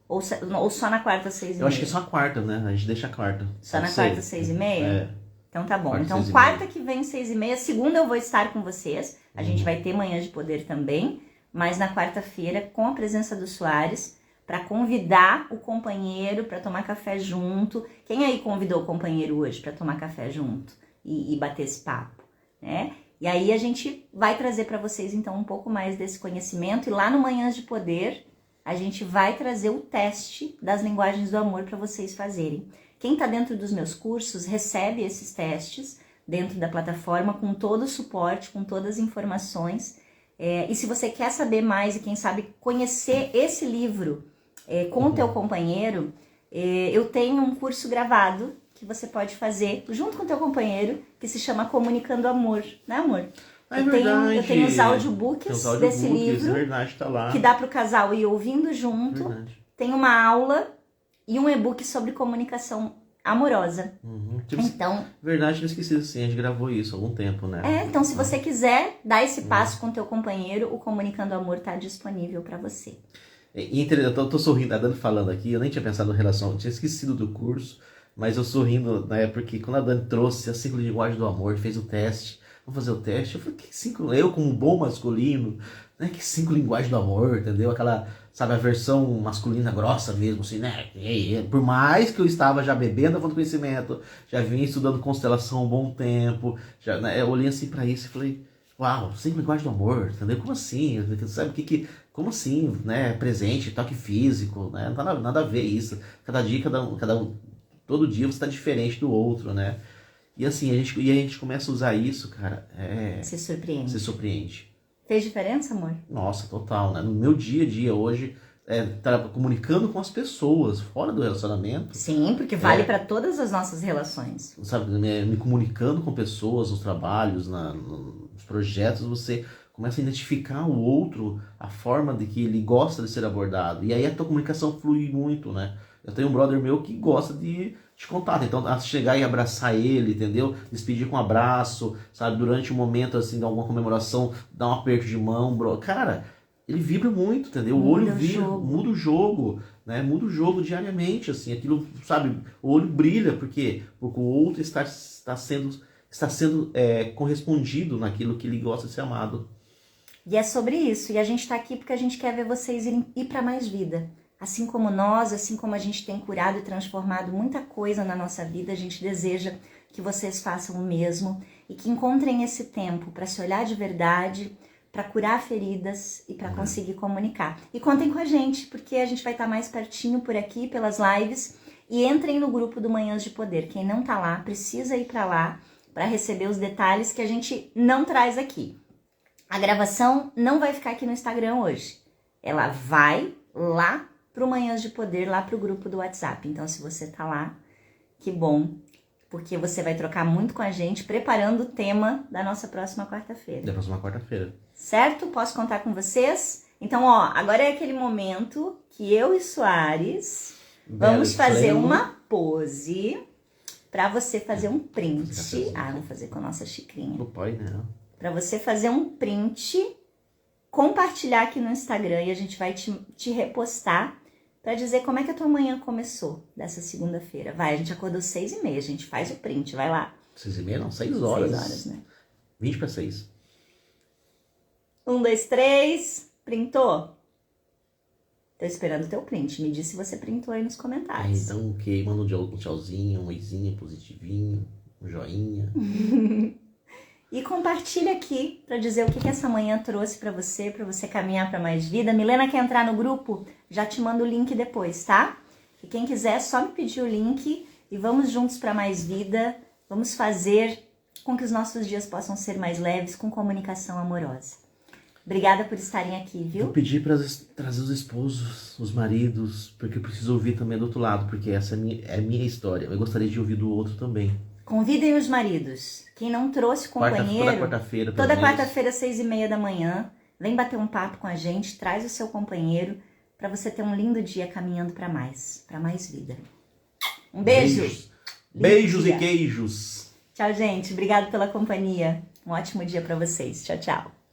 Ou só na quarta, 6h30? Eu acho que é só a quarta, né? A gente deixa a quarta. Só na quarta, 6h30? É. Então tá bom. Quarta, então 6h30. Quarta que vem, 6h30. Segunda eu vou estar com vocês. A gente vai ter Manhã de Poder também. Mas na quarta-feira, com a presença do Soares, para convidar o companheiro para tomar café junto. Quem aí convidou o companheiro hoje para tomar café junto e bater esse papo, né? E aí a gente vai trazer para vocês então um pouco mais desse conhecimento. E lá no Manhãs de Poder, a gente vai trazer o teste das linguagens do amor para vocês fazerem. Quem está dentro dos meus cursos recebe esses testes dentro da plataforma com todo o suporte, com todas as informações. E se você quer saber mais e quem sabe conhecer esse livro com o teu companheiro, eu tenho um curso gravado que você pode fazer junto com o teu companheiro, que se chama Comunicando Amor, né, amor? Eu tenho os audiobooks desse livro, verdade, tá lá. que dá para o casal ir ouvindo junto. Verdade. Tem uma aula e um e-book sobre comunicação amorosa. Então, verdade, não esqueci assim, a gente gravou isso há algum tempo, né? Então se você quiser dar esse passo com o teu companheiro, o Comunicando Amor tá disponível para você. Eu tô sorrindo, a Dani falando aqui, eu nem tinha pensado em relação, eu tinha esquecido do curso, mas eu sorrindo, né, porque quando a Dani trouxe as 5 linguagens do amor, fez o teste, vamos fazer o teste, eu falei, eu como um bom masculino, né, que 5 linguagens do amor, entendeu? Aquela, sabe, a versão masculina grossa mesmo, assim, né? Por mais que eu estava já bebendo a fonte do conhecimento, já vinha estudando constelação há um bom tempo, já, né, eu olhei assim pra isso e falei, uau, 5 linguagens do amor, entendeu? Como assim? Sabe o que como assim, né? Presente, toque físico, né? Não tá nada a ver isso. Cada dia, todo dia você tá diferente do outro, né? E assim, a gente começa a usar isso, cara, Se surpreende. Fez diferença, amor? Nossa, total, né? No meu dia a dia hoje, comunicando com as pessoas fora do relacionamento. Sim, porque vale para todas as nossas relações. Sabe, me comunicando com pessoas, nos trabalhos, nos projetos, você começa a identificar o outro, a forma de que ele gosta de ser abordado. E aí a tua comunicação flui muito, né? Eu tenho um brother meu que gosta de contato, então a chegar e abraçar ele, entendeu? Despedir com um abraço, sabe? Durante um momento assim de alguma comemoração, dar um aperto de mão, bro. Cara, ele vibra muito, entendeu? O olho vibra, muda o jogo, né? Muda o jogo diariamente, assim, aquilo, sabe? O olho brilha, por quê? Porque o outro está está sendo correspondido naquilo que ele gosta de ser amado. E é sobre isso. E a gente tá aqui porque a gente quer ver vocês ir para mais vida. Assim como nós, assim como a gente tem curado e transformado muita coisa na nossa vida, a gente deseja que vocês façam o mesmo e que encontrem esse tempo para se olhar de verdade, para curar feridas e para conseguir comunicar. E contem com a gente, porque a gente vai estar mais pertinho por aqui, pelas lives. E entrem no grupo do Manhãs de Poder. Quem não tá lá, precisa ir para lá para receber os detalhes que a gente não traz aqui. A gravação não vai ficar aqui no Instagram hoje. Ela vai lá pro Manhãs de Poder, lá pro grupo do WhatsApp. Então, se você tá lá, que bom, porque você vai trocar muito com a gente, preparando o tema da nossa próxima quarta-feira. Da próxima quarta-feira. Certo? Posso contar com vocês? Então, ó, agora é aquele momento que eu e Soares vamos fazer uma pose para você fazer um print. Vamos fazer com a nossa xicrinha. Não pode, né? Para você fazer um print, compartilhar aqui no Instagram e a gente vai te repostar para dizer como é que a tua manhã começou dessa segunda-feira. Vai, a gente acordou 6h30, a gente faz o print, vai lá. 6h30 não, 6 horas. 6 horas, né? 20 para 6. 1, 2, 3, printou? Tô esperando o teu print, me diz se você printou aí nos comentários. Então, ok, manda um tchauzinho, um oizinho, positivinho, um joinha. E compartilha aqui para dizer o que essa manhã trouxe para você caminhar para mais vida. Milena quer entrar no grupo? Já te mando o link depois, tá? E quem quiser, só me pedir o link e vamos juntos para mais vida. Vamos fazer com que os nossos dias possam ser mais leves com comunicação amorosa. Obrigada por estarem aqui, viu? Vou pedir para trazer os esposos, os maridos, porque eu preciso ouvir também do outro lado, porque essa é a minha história. Eu gostaria de ouvir do outro também. Convidem os maridos. Quem não trouxe companheiro, toda quarta-feira, 6h30 da manhã, vem bater um papo com a gente, traz o seu companheiro para você ter um lindo dia caminhando para mais vida. Um beijo. Beijos e queijos. Tchau, gente. Obrigado pela companhia. Um ótimo dia para vocês. Tchau, tchau.